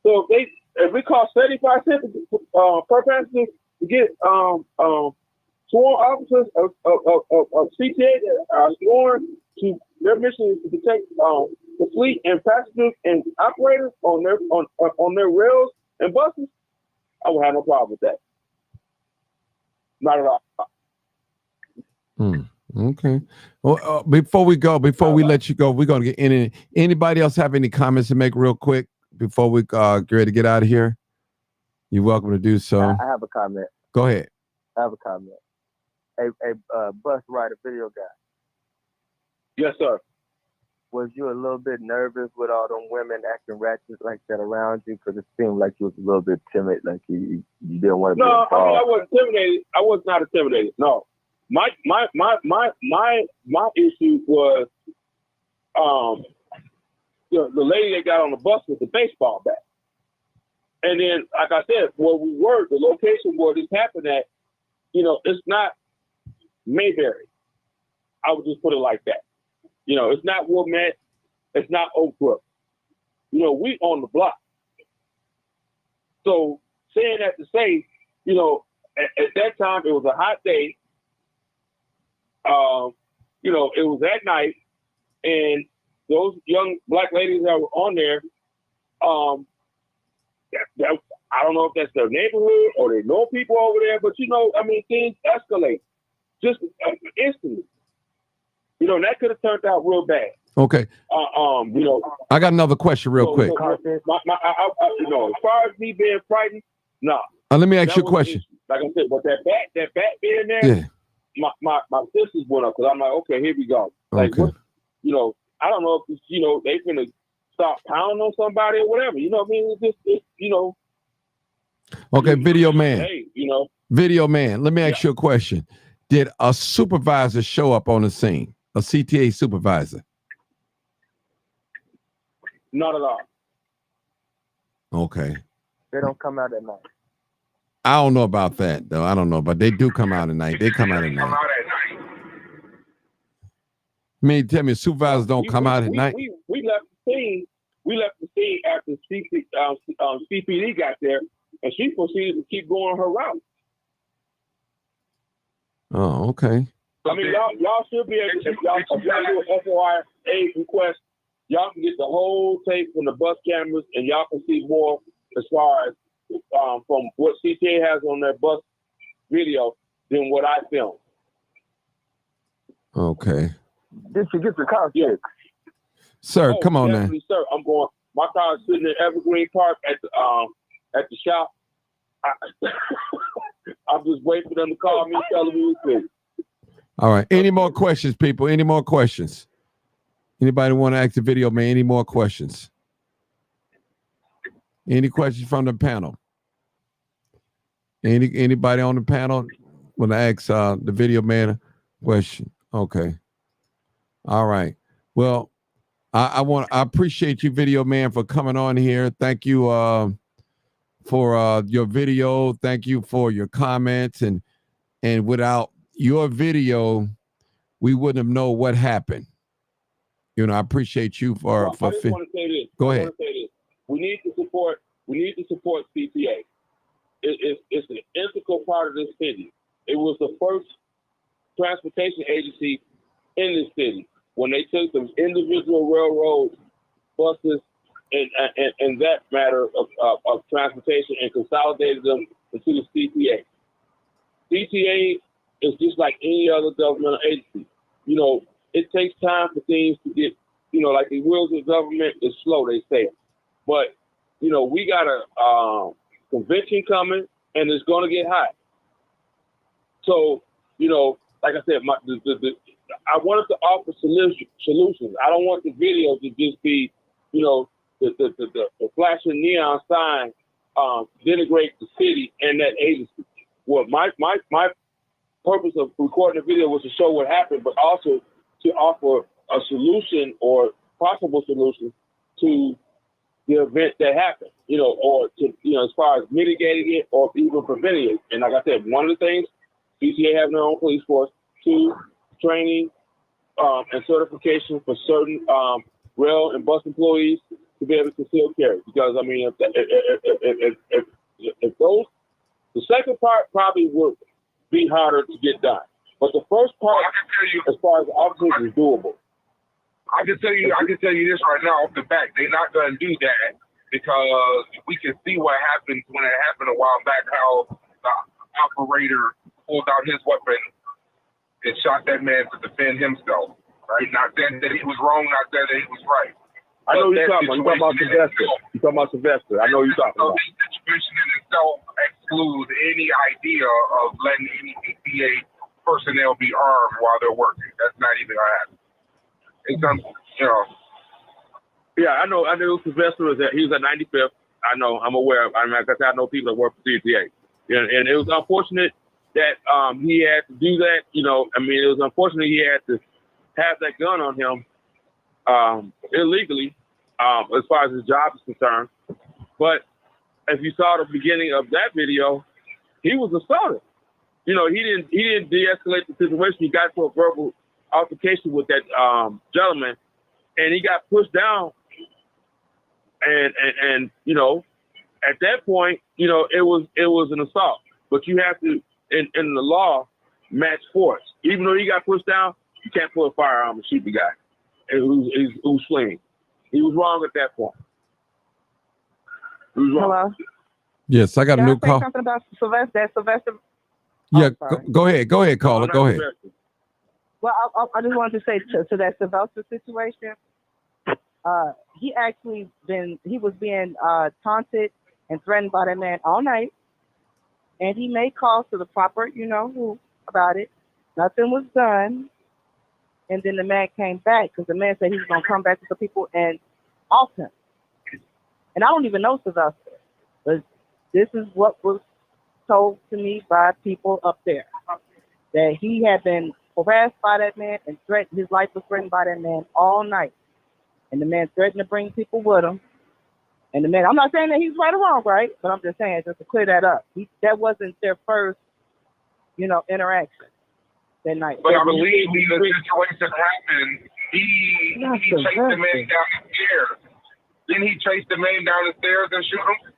So if it costs 35 cents per passenger to get sworn officers of CTA that are sworn to their mission is to protect the fleet and passengers and operators on their rails and buses, I would have no problem with that. Not at all. Okay. Well, before we let you go, we're going to get anybody else have any comments to make real quick before we get ready to get out of here? You're welcome to do so. I have a comment. Go ahead. I have a comment. A bus rider video guy. Yes, sir. Was you a little bit nervous with all them women acting ratchet like that around you? Because it seemed like you was a little bit timid, like you didn't want to be involved. No, I mean, I wasn't intimidated. I was not intimidated. No. My issue was the lady that got on the bus with the baseball bat. And then, like I said, where we were, the location where this happened at, it's not Mayberry. I would just put it like that. You know, it's not Wilmette, it's not Oak Brook. You know, we on the block. So saying that to say, you know, at that time it was a hot day. You know, it was at night, and those young black ladies that were on there, I don't know if that's their neighborhood or they know people over there, but you know, I mean, things escalate just instantly. You know, and that could have turned out real bad. Okay. You know, I got another question real quick. You know, as far as me being frightened, no. Let me ask you a question. Like I said, but that bat being there, Yeah. My sisters went up because I'm like, okay, here we go. Like, Okay. what, you know, I don't know if it's, you know, they finna start pounding on somebody or whatever. You know what I mean? It's you know. Okay, video man. Hey, you know. Video man, let me ask you a question. Did a supervisor show up on the scene? A CTA supervisor? Not at all. Okay. They don't come out at night. I don't know about that, though. I don't know, but they do come out at night. They come out at night. I mean, tell me, supervisors don't come out at night? We left the scene. We left the scene after CPD got there, and she proceeded to keep going her route. Oh, okay. I mean, y'all should be able to, if y'all do an FOIA request, y'all can get the whole tape from the bus cameras, and y'all can see more as far as from what CTA has on their bus video than what I filmed. Okay. Did you get the car fixed? Sir, come on now. Sir, I'm going. My car is sitting in Evergreen Park at the shop. I'm just waiting for them to call me and tell me it's fixed. All right. Any more questions, people? Any more questions? Anybody want to ask the video man? Any more questions? Any questions from the panel? Anybody on the panel want to ask the video man a question? Okay. All right. Well, I appreciate you, video man, for coming on here. Thank you for your video. Thank you for your comments, and without your video, we wouldn't have known what happened. You know, I appreciate you for. I just want to say this. Go ahead. We need to support CTA. It's an integral part of this city. It was the first transportation agency in this city when they took the individual railroads, buses, and that matter of transportation and consolidated them into the CTA. CTA is just like any other governmental agency. You know, it takes time for things to get, you know, like the wheels of government is slow, they say. But, you know, we got a convention coming, and it's going to get hot. So, you know, like I said, I wanted to offer solutions. I don't want the video to just be, you know, the flashing neon sign denigrate the city and that agency. Well, my purpose of recording the video was to show what happened, but also to offer a solution or possible solution to the event that happened, you know, or to, you know, as far as mitigating it or even preventing it. And like I said, one of the things, CTA having their own police force, 2, training and certification for certain rail and bus employees to be able to conceal carry. Because I mean, if those, the second part probably would be harder to get done, but the first part, as far as officers, is doable. I can tell you this right now off the bat. They're not going to do that because we can see what happened when it happened a while back. How the operator pulled out his weapon and shot that man to defend himself. Right? Not saying that he was wrong. Not saying that he was right. I know you're talking about. You're talking about Sylvester. I know you're talking about. This situation in itself excludes any idea of letting any CTA personnel be armed while they're working. That's not even going to happen. It's you know. Yeah, I know Sylvester was at. He was at 95th. I know. I'm aware of. I mean, like I said, I know people that work for CTA, and it was unfortunate that he had to do that. You know, I mean, it was unfortunate he had to have that gun on him illegally, as far as his job is concerned. But if you saw the beginning of that video, he was assaulted. You know, he didn't de-escalate the situation. He got to a verbal altercation with that gentleman, and he got pushed down. And you know, at that point, you know, it was an assault. But you have to, in the law, match force. Even though he got pushed down, you can't pull a firearm and shoot the guy who's fleeing. He was wrong at that point. He was wrong. Hello? Yes, I got a new Can I say call. something about Sylvester? Yeah, go ahead, caller, go ahead. Well, I just wanted to say to that Sylvester situation, he was being taunted and threatened by that man all night, and he made calls to the proper, you know, who about it. Nothing was done, and then the man came back because the man said he was going to come back to the people and off him. And I don't even know Sylvester, but this is what was told to me by people up there, that he had been harassed by that man and threatened, his life was threatened by that man all night. And the man threatened to bring people with him. And the man, I'm not saying that he's right or wrong, right? But I'm just saying, just to clear that up, that wasn't their first, you know, interaction that night. But I believe when the situation happened, he chased the man down the stairs. Didn't he chase the man down the stairs and shoot him?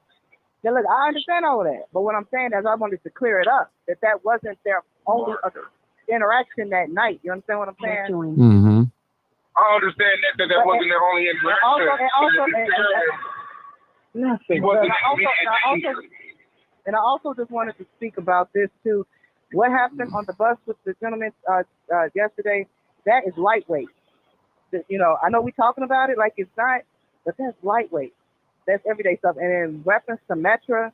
Yeah, look, I understand all of that. But what I'm saying is I wanted to clear it up, that wasn't their only interaction that night. You understand what I'm saying? Mm-hmm. I understand that wasn't their only interaction. And I also just wanted to speak about this too. What happened on the bus with the gentleman yesterday, that is lightweight. You know, I know we're talking about it like it's not, but that's lightweight. That's everyday stuff. And in reference to Metro,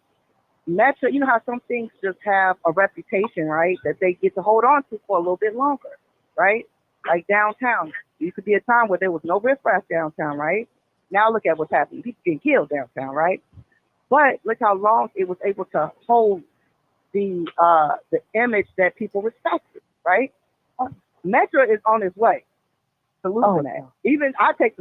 you know how some things just have a reputation, right? That they get to hold on to for a little bit longer, right? Like downtown. Used to be a time where there was no riffraff downtown, right? Now look at what's happening. People getting killed downtown, right? But look how long it was able to hold the image that people respected, right? Metro is on its way to losing that. Even I take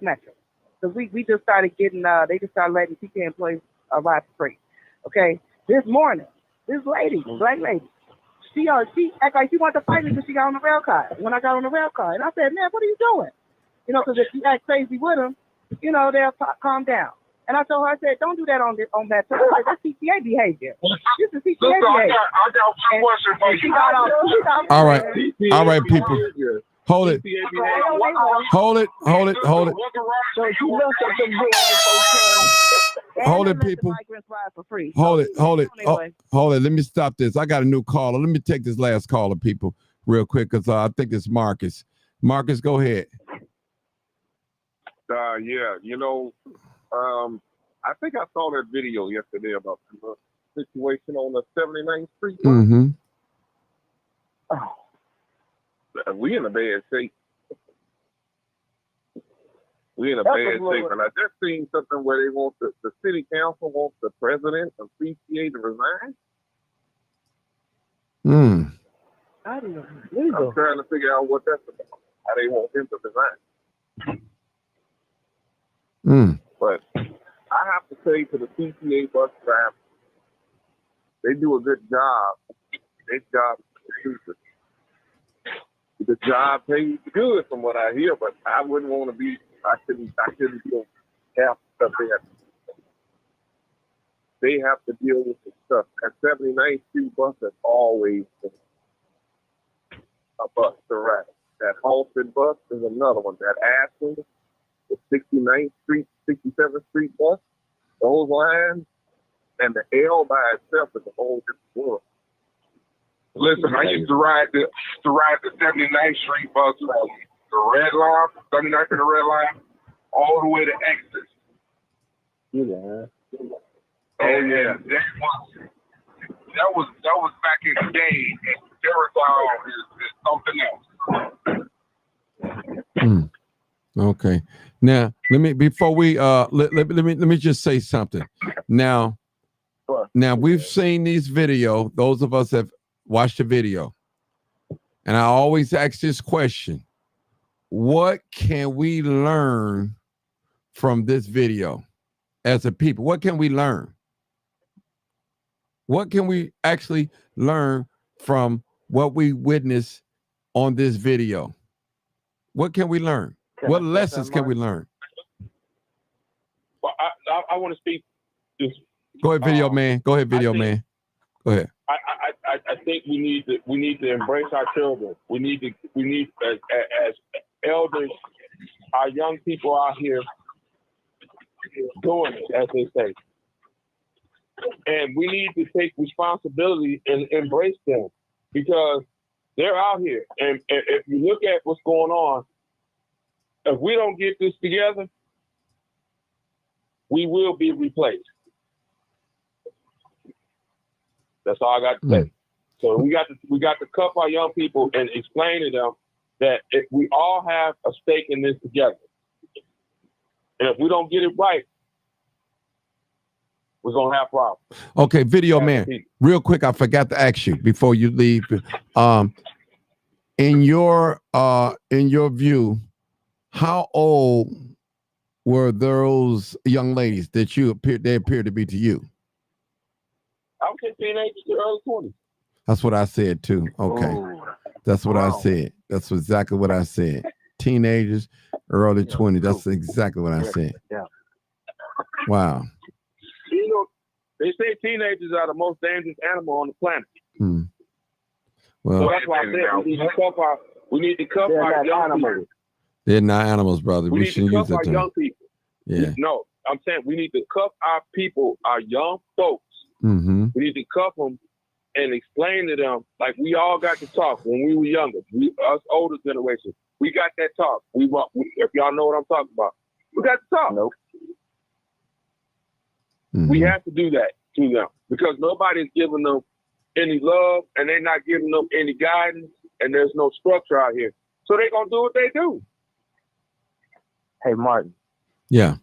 Metro. Because we just started getting they just started letting TK employees ride for free. Okay. This morning, this lady, black lady, she act like she wanted to fight me because she got on the rail car. When I got on the rail car, and I said, man, what are you doing? You know, because if you act crazy with them, you know, they'll calm down. And I told her, I said, don't do that on that. Like, that's CTA behavior. This is CTA behavior. I got one question for you. All right, people. Hold it. Hold it, people. Hold it. Let me stop this. I got a new caller. Let me take this last caller, people, real quick, because I think it's Marcus. Marcus, go ahead. Yeah, you know, I think I saw that video yesterday about the situation on the 79th Street. Mm-hmm. We in a bad shape. We in a bad shape. And I just seen something where they want the city council wants the president of CTA to resign. I'm trying to figure out what that's about. How they want him to resign. But I have to say to the CTA bus drivers, they do a good job. Their job is the job pays good from what I hear, but I wouldn't want to be. I shouldn't deal half the stuff they have to deal with the stuff. That 79th Street bus has always been a bus to ride. That Halsted bus is another one. That Ashland, the 69th Street, 67th Street bus, those lines, and the L by itself is a whole different world. Listen, I used to ride the 79th Street bus from the red line, 79th to the red line, all the way to Exit. Yeah. Oh yeah, that was back in the day. Terror is something else. Okay. Now let me just say something. Now we've seen these video. Those of us have watched the video, and I always ask this question: what can we learn from this video as a people? What can we learn? What can we actually learn from what we witnessed on this video? What can we learn? What lessons can we learn? Well, I want to speak. Go ahead, video man. Go ahead, video man. Go ahead. I think we need to embrace our children. We need as elders, our young people out here doing it, as they say. And we need to take responsibility and embrace them because they're out here. And if you look at what's going on, if we don't get this together, we will be replaced. That's all I got to say. So we got to cuff our young people and explain to them that if we all have a stake in this together. And if we don't get it right, we're gonna have problems. Okay, video man. Real quick, I forgot to ask you before you leave. In your view, how old were those young ladies that they appear to be to you? I would say teenagers to early 20s. That's what I said too. Okay. That's what I said. That's exactly what I said. Teenagers, early 20s. That's exactly what I said. Yeah. Wow. You know, they say teenagers are the most dangerous animal on the planet. Well, so that's why I said we need to cuff our young people. They're not animals, brother. We shouldn't use that term. Young people. Yeah. No, I'm saying we need to cuff our people, our young folks. Mm-hmm. We need to cuff them and explain to them like we all got to talk when we were younger. Us older generation, we got that talk. If y'all know what I'm talking about, we got to talk. Nope. Mm-hmm. We have to do that to them because nobody's giving them any love and they're not giving them any guidance and there's no structure out here. So they're going to do what they do. Hey, Martin. Yeah.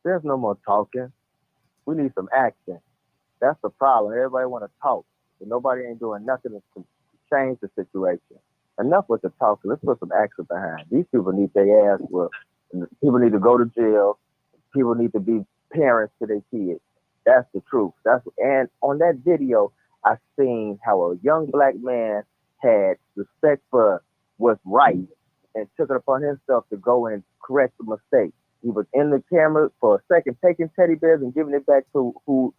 There's no more talking. We need some action. That's the problem. Everybody want to talk, but nobody ain't doing nothing to change the situation. Enough with the talking. Let's put some action behind. These people need their ass whooped. People need to go to jail. People need to be parents to their kids. That's the truth. And on that video, I seen how a young black man had respect for what's right and took it upon himself to go and correct the mistake. He was in the camera for a second, taking teddy bears and giving it back to who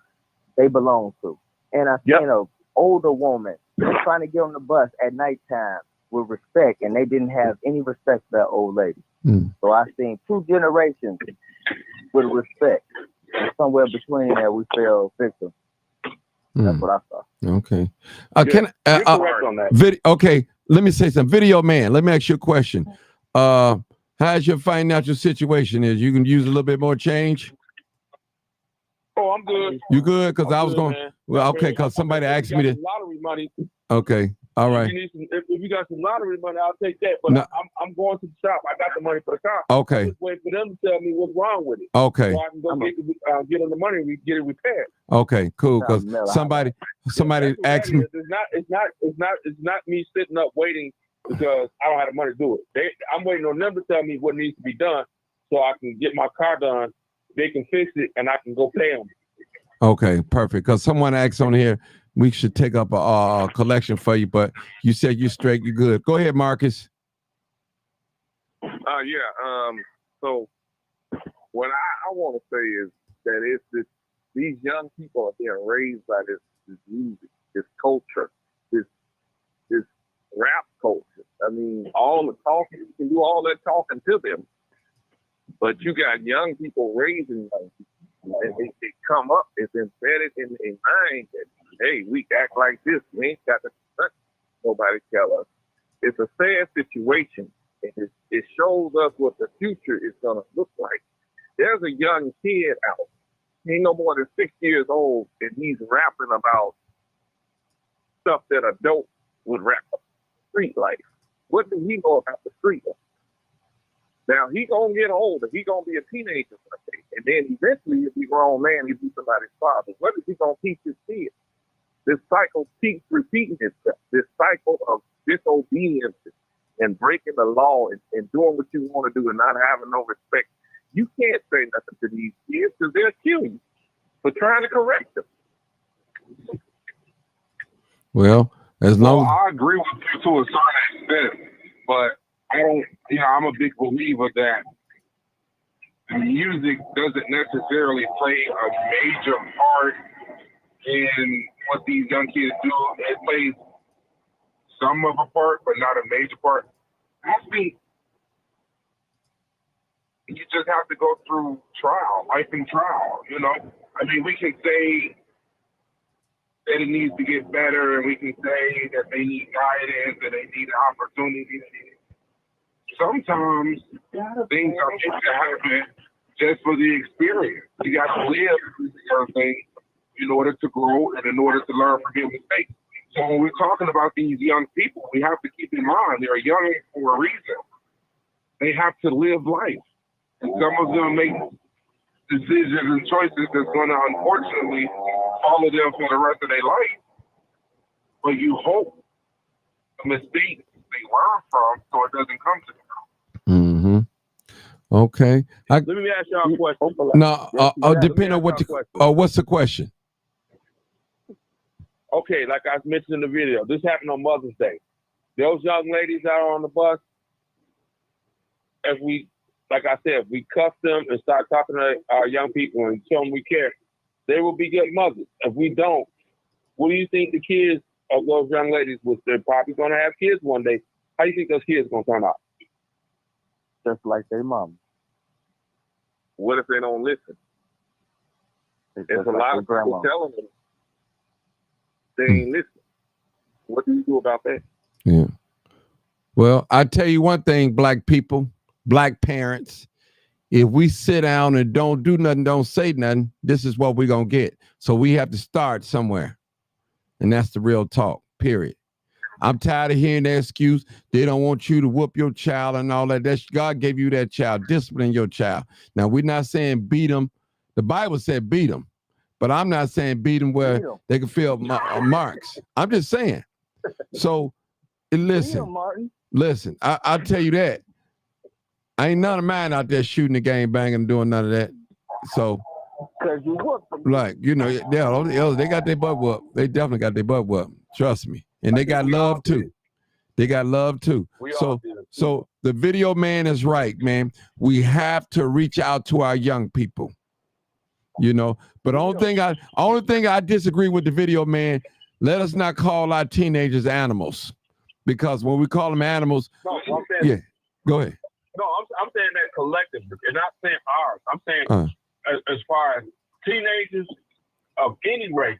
they belong to. And I seen an older woman trying to get on the bus at nighttime with respect, and they didn't have any respect for that old lady. So I seen two generations with respect. And somewhere between there, we fell victim. That's what I saw. Okay. You're correct on that. Okay. Let me say something. Video man, let me ask you a question. How's your financial situation? Is you can use a little bit more change? Oh, I'm good. You good? Because I was going. Man. Well, okay. Because somebody asked me to. Lottery money. Okay. All right. If you got some lottery money, I'll take that. But no. I'm going to the shop. I got the money for the car. Okay. I'm just waiting for them to tell me what's wrong with it. Okay. So I can go get them the money and get it repaired. Okay. Cool. Because somebody asked me. It's not me sitting up waiting because I don't have the money to do it. I'm waiting on them to tell me what needs to be done so I can get my car done. They can fix it and I can go pay them. Okay, perfect. Because someone asked on here, we should take up a collection for you, but you said you're straight, you're good. Go ahead, Marcus. So what I want to say is that it's these young people are being raised by this music, this culture, this rap culture. I mean, all the talking, you can do all that talking to them, but you got young people raising young people, and they come up, it's embedded in their mind that, hey, we act like this, we ain't got to let nobody tell us. It's a sad situation, and it shows us what the future is going to look like. There's a young kid out, he's no more than 6 years old, and he's rapping about stuff that adults would rap about. Street life. What does he know about the street life? Now, he going to get older. He going to be a teenager one day. And then eventually, if he's a grown man, he'll be somebody's father. What is he going to teach his kids? This cycle keeps repeating itself. This cycle of disobedience and breaking the law and doing what you want to do and not having no respect. You can't say nothing to these kids because they'll kill you for trying to correct them. Well, as long I agree with you to a certain extent, but I'm a big believer that music doesn't necessarily play a major part in what these young kids do. It plays some of a part, but not a major part. I think you just have to go through life and trial, you know? I mean, we can say that it needs to get better, and we can say that they need guidance, and they need opportunity. Sometimes things are meant to happen just for the experience. You got to live through certain things in order to grow and in order to learn from your mistakes. So when we're talking about these young people, we have to keep in mind they're young for a reason. They have to live life. And some of them make decisions and choices that's going to unfortunately follow them for the rest of their life. But you hope the mistakes they learn from so it doesn't come to them. Okay. Let me ask y'all a question. No, depending on what's the question? Okay, like I mentioned in the video, this happened on Mother's Day. Those young ladies that are on the bus, like I said, if we cuff them and start talking to our young people and tell them we care, they will be good mothers. If we don't, what do you think the kids of those young ladies, they're probably going to have kids one day, how do you think those kids are going to turn out? Just like their mom. What if they don't listen? There's a lot of people telling them they ain't listening. What do you do about that? Yeah. Well, I tell you one thing, black people, black parents, if we sit down and don't do nothing, don't say nothing, this is what we're going to get. So we have to start somewhere. And that's the real talk, period. I'm tired of hearing that excuse. They don't want you to whoop your child and all that. God gave you that child. Discipline your child. Now, we're not saying beat them. The Bible said beat them. But I'm not saying beat them where they can feel marks. I'm just saying. So, listen. Listen, I'll tell you that. I ain't none of mine out there shooting the game, banging, doing none of that. So, like, you know, they got their butt whooped. They definitely got their butt whooped. Trust me. And they got love too. They got love too. So the video man is right, man. We have to reach out to our young people. You know, but only thing I disagree with the video man, let us not call our teenagers animals. Because when we call them animals, yeah, go ahead. No, I'm saying that collectively, and not saying ours. I'm saying as far as teenagers of any race,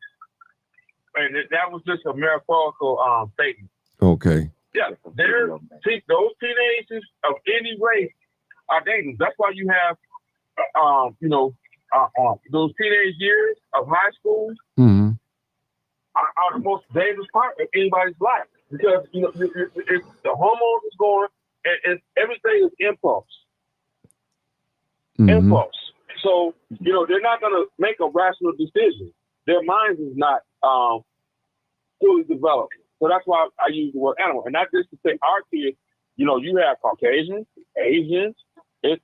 and that was just a metaphorical statement. Okay. Yeah, those teenagers of any race are dangerous. That's why you have, those teenage years of high school are the most dangerous part of anybody's life because it's the hormones is going and everything is impulse. Impulse. So they're not going to make a rational decision. Their minds is not fully developed. So that's why I use the word animal, and not just to say our kids. You have Caucasians, Asians, it's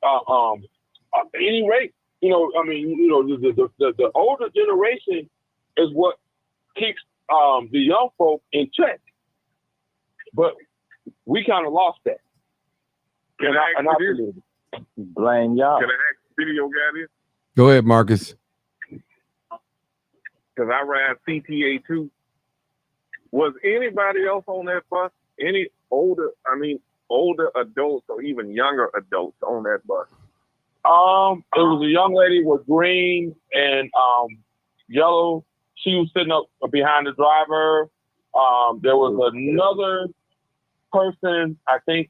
any race. The older generation is what keeps the young folk in check. But we kind of lost that. Blame y'all. Can I ask the video guy this? Go ahead, Marcus. Because I ride CTA2. Was anybody else on that bus? Any older adults or even younger adults on that bus? It was a young lady with green and yellow. She was sitting up behind the driver. There was another person, I think,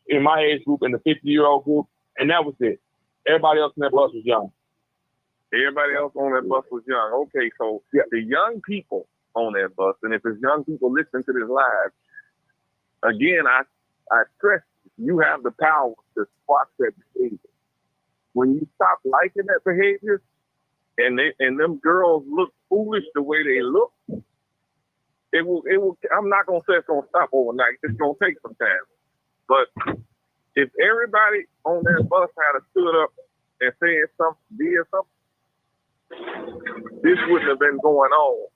in my age group, in the 50-year-old group, and that was it. Everybody else on that bus was young. Everybody else on that bus was young. Okay, so the young people on that bus, and if it's young people listening to this live, again, I stress you have the power to squash that behavior. When you stop liking that behavior, and them girls look foolish the way they look, it will. I'm not gonna say it's gonna stop overnight. It's gonna take some time. But if everybody on that bus had stood up and said something, did something, this wouldn't have been going on.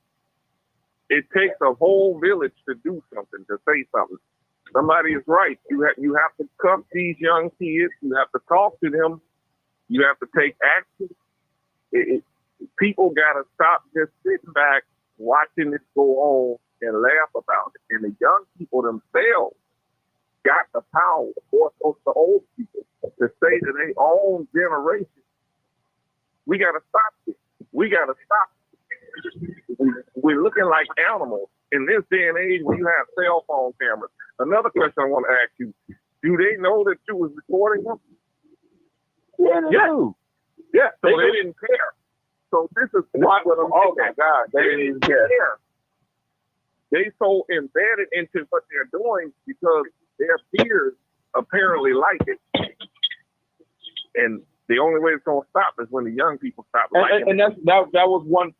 It takes a whole village to do something, to say something. somebody is right. You have to cuff these young kids. You have to talk to them. You have to take action. People got to stop just sitting back, watching this go on and laugh about it. And the young people themselves got the power, or the old people, to say to their own generation, we got to stop this. We got to stop it. We're looking like animals in this day and age when you have cell phone cameras. Another question I want to ask you, do they know that you was recording them? Yeah, they do. Yeah, so they didn't care. So this is what I'm saying. Oh my God, they didn't even care. They so embedded into what they're doing because their peers apparently like it. And the only way it's gonna stop is when the young people stop liking it. And that was one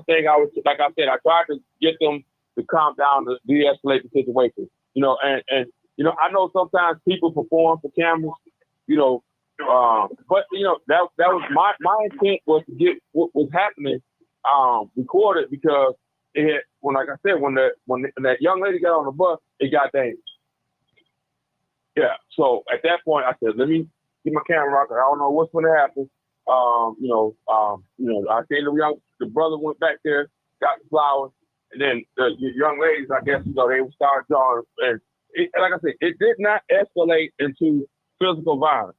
thing I was, like I said, I tried to get them to calm down, to de-escalate the situation. You know, and you know, I know sometimes people perform for cameras, you know, but you know, that was my intent was to get what was happening recorded, because it had, when, like I said, when that young lady got on the bus, it got dangerous. Yeah. So at that point, I said, let me get my camera out there. I don't know what's going to happen. You know, I seen the brother went back there, got the flowers, and then the young ladies, I guess, you know, they would start drawing. And like I said, it did not escalate into physical violence.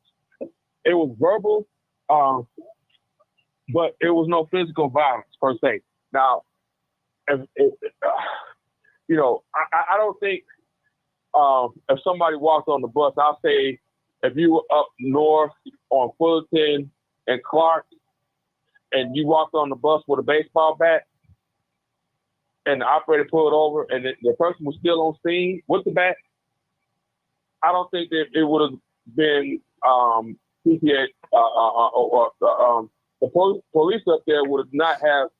It was verbal, but it was no physical violence per se. Now, you know, I don't think if somebody walked on the bus, I'll say if you were up north on Fullerton and Clark and you walked on the bus with a baseball bat and the operator pulled over and the person was still on scene with the bat, I don't think that it would have been PTA or the police up there would have not have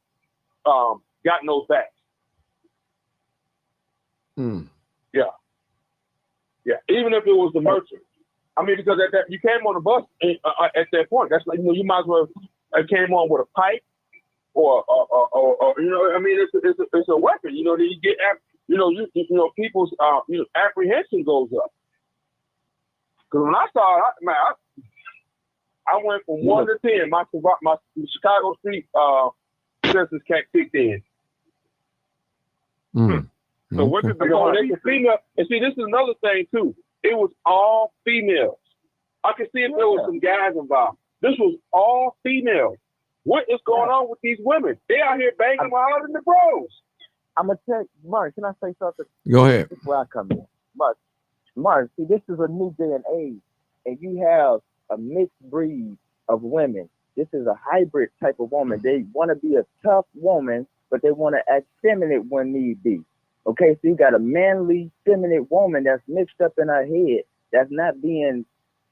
gotten those bats. Yeah. Yeah. Even if it was the merchant. I mean, because at that, you came on the bus at that point. That's like, you know, you might as well have came on with a pipe or you know, I mean, it's a weapon. You know, that you get, you know, people's apprehension goes up. Because when I saw it, I went from 1 to 10. My Chicago street census kicked in. So what did the female? And see, this is another thing too. It was all females. I could see if there was some guys involved. This was all females. What is going on with these women? They out here banging wild in the bros. I'm gonna tell you, Mark. Can I say something? Go ahead. This is where I come in, Mark. See, this is a new day and age, and you have a mixed breed of women. This is a hybrid type of woman. They want to be a tough woman, but they want to act feminine when need be. Okay, so you got a manly, feminine woman that's mixed up in her head, that's not being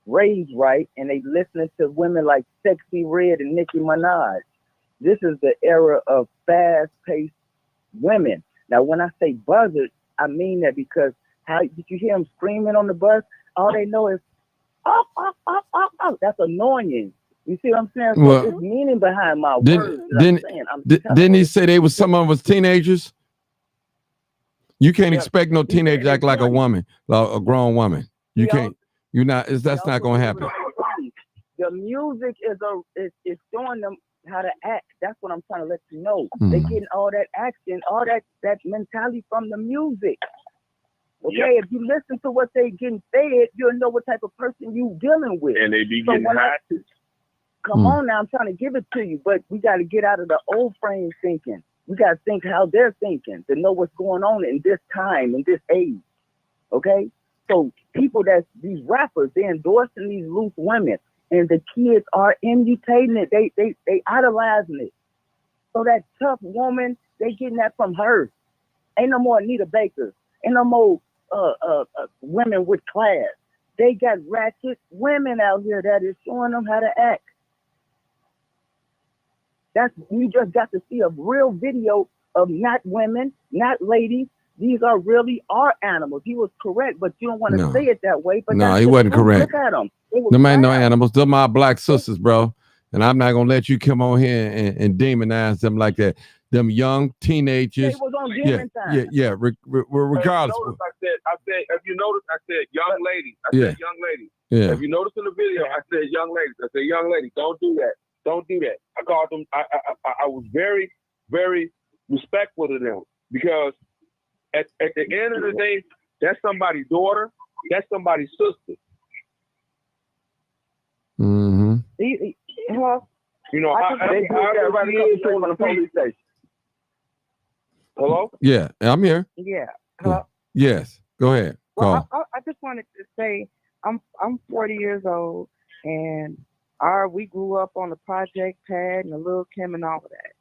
raised right, and they listening to women like Sexy Red and Nicki Minaj. This is the era of fast-paced women. Now, when I say buzzard, I mean that because how did you hear them screaming on the bus? All they know is, oh, oh, oh, oh, oh. That's annoying. You see what I'm saying? So Well, there's meaning behind my words. Didn't he say some of them was teenagers? You can't expect no teenager to act like a woman, like a grown woman. You can't. You're not. That's not going to happen. The music is showing them how to act. That's what I'm trying to let you know. They getting all that action, all that mentality from the music. Okay, if you listen to what they getting fed, you'll know what type of person you dealing with. And they be getting hot. Come on now, I'm trying to give it to you, but we got to get out of the old frame thinking. We got to think how they're thinking to know what's going on in this time, in this age. Okay? So people these rappers, they're endorsing these loose women, and the kids are imitating it. They idolizing it. So that tough woman, they getting that from her. Ain't no more Anita Bakers. Ain't no more women with class. They got ratchet women out here that is showing them how to act. You just got to see a real video of not women, not ladies. These are really our animals. He was correct, but you don't want to say it that way. But no, he wasn't correct. Look at them. Them ain't no animals. They're my black sisters, bro. And I'm not gonna let you come on here and demonize them like that. them young teenagers. It was on Yeah, Demon time. yeah. Regardless. If you notice, I said young ladies. I Yeah. said young ladies. Yeah. If you notice in the video, I said young ladies. I said young ladies, don't do that. Don't do that. I called them. I was very, very respectful to them because at the end of the day, that's somebody's daughter. That's somebody's sister. Mm-hmm. Well, You know, They did that right from the police station. Hello? Yeah, I'm here. Yeah. Hello? Yes. Go ahead. Well, I just wanted to say I'm 40 years old, and we grew up on the project pad and the Lil Kim and all of that.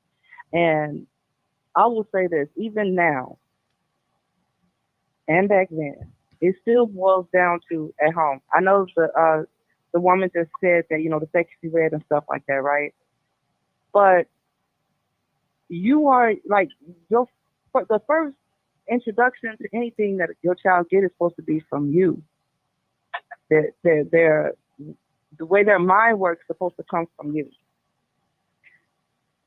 And I will say this, even now and back then, it still boils down to at home. I know the woman just said that, you know, the sexy red and stuff like that, right? But you are like the first introduction to anything that your child gets is supposed to be from you. The way their mind works is supposed to come from you.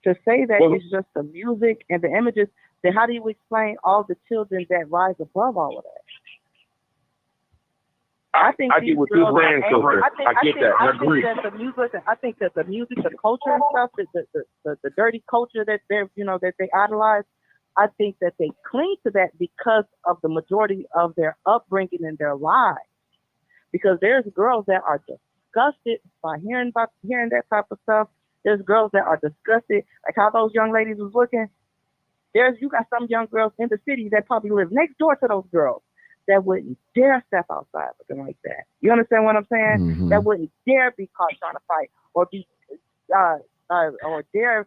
To say that it's just the music and the images, then how do you explain all the children that rise above all of that? I think I get what you're saying, sister. I get that. I agree. That the music, the culture and stuff, the dirty culture that that they idolize, I think that they cling to that because of the majority of their upbringing in their lives. Because there's girls that are disgusted by hearing that type of stuff. There's girls that are disgusted, like how those young ladies was looking. You got some young girls in the city that probably live next door to those girls that wouldn't dare step outside looking like that. You understand what I'm saying? Mm-hmm. That wouldn't dare be caught trying to fight or dare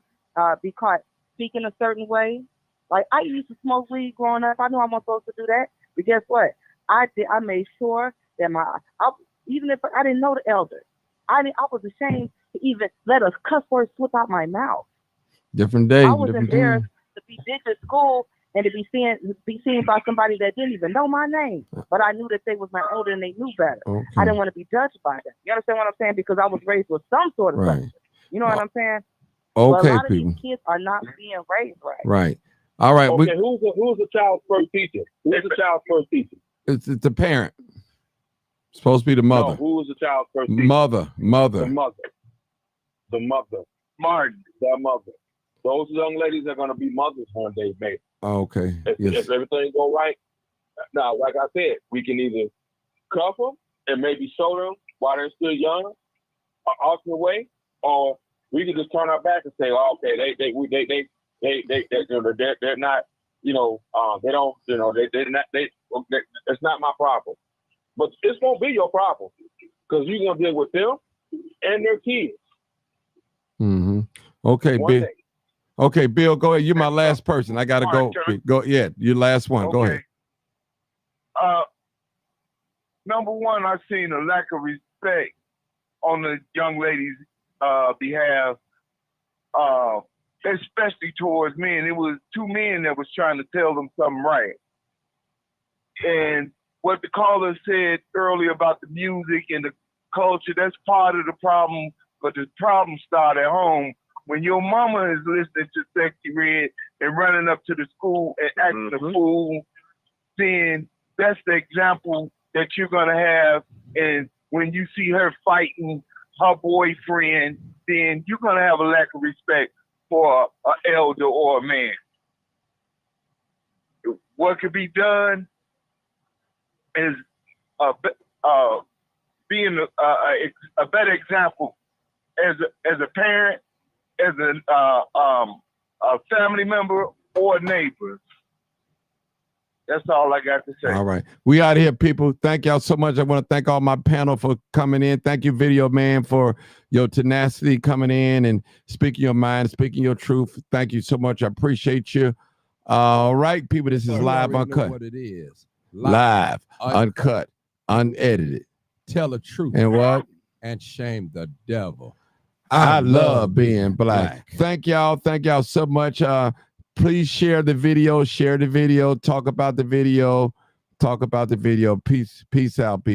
be caught speaking a certain way. Like I used to smoke weed growing up. I knew I wasn't supposed to do that, but guess what? I made sure that even if I didn't know the elders, I was ashamed to even let a cuss word slip out my mouth. Different day. I was embarrassed to be ditched at school and to be seen by somebody that didn't even know my name, but I knew that they was my older and they knew better. Okay. I didn't want to be judged by them. You understand what I'm saying? Because I was raised with some sort of substance. You know what I'm saying? Okay, but a lot of people. these kids are not being raised right. Right. All right. Okay, who's the child's first teacher? Who's the child's first teacher? It's the parent. Supposed to be the mother. No, who is the child's first teacher? Mother. The mother. Martin, the mother. Those young ladies are going to be mothers one day, maybe. Okay. If everything go right, now, like I said, we can either cuff them and maybe show them while they're still young, off the way, or we can just turn our back and say, oh, okay, they're not, they don't, they're not, it's not my problem. But this won't be your problem because you're going to deal with them and their kids. Mm-hmm. Okay, Bill. Okay, Bill, go ahead. You're my last person. I got to go. Go. Yeah, your last one. Okay. Go ahead. Number one, I've seen a lack of respect on the young lady's behalf, especially towards men. It was two men that was trying to tell them something right. And what the caller said earlier about the music and the culture, that's part of the problem, but the problem started at home. When your mama is listening to Sexy Red and running up to the school and acting a fool, then that's the example that you're going to have. And when you see her fighting her boyfriend, then you're going to have a lack of respect for an elder or a man. What could be done is being a better example as a parent, as a family member or a neighbor. That's all I got to say. All right. We out here, people. Thank y'all so much. I want to thank all my panel for coming in. Thank you, Video Man, for your tenacity coming in and speaking your mind, speaking your truth. Thank you so much. I appreciate you. All right, people. This is Live Uncut. What it is. Live, uncut, unedited. Tell the truth. And what? And shame the devil. I love being black. Thank y'all. Thank y'all so much. Please share the video. Share the video. Talk about the video. Talk about the video. Peace out, people.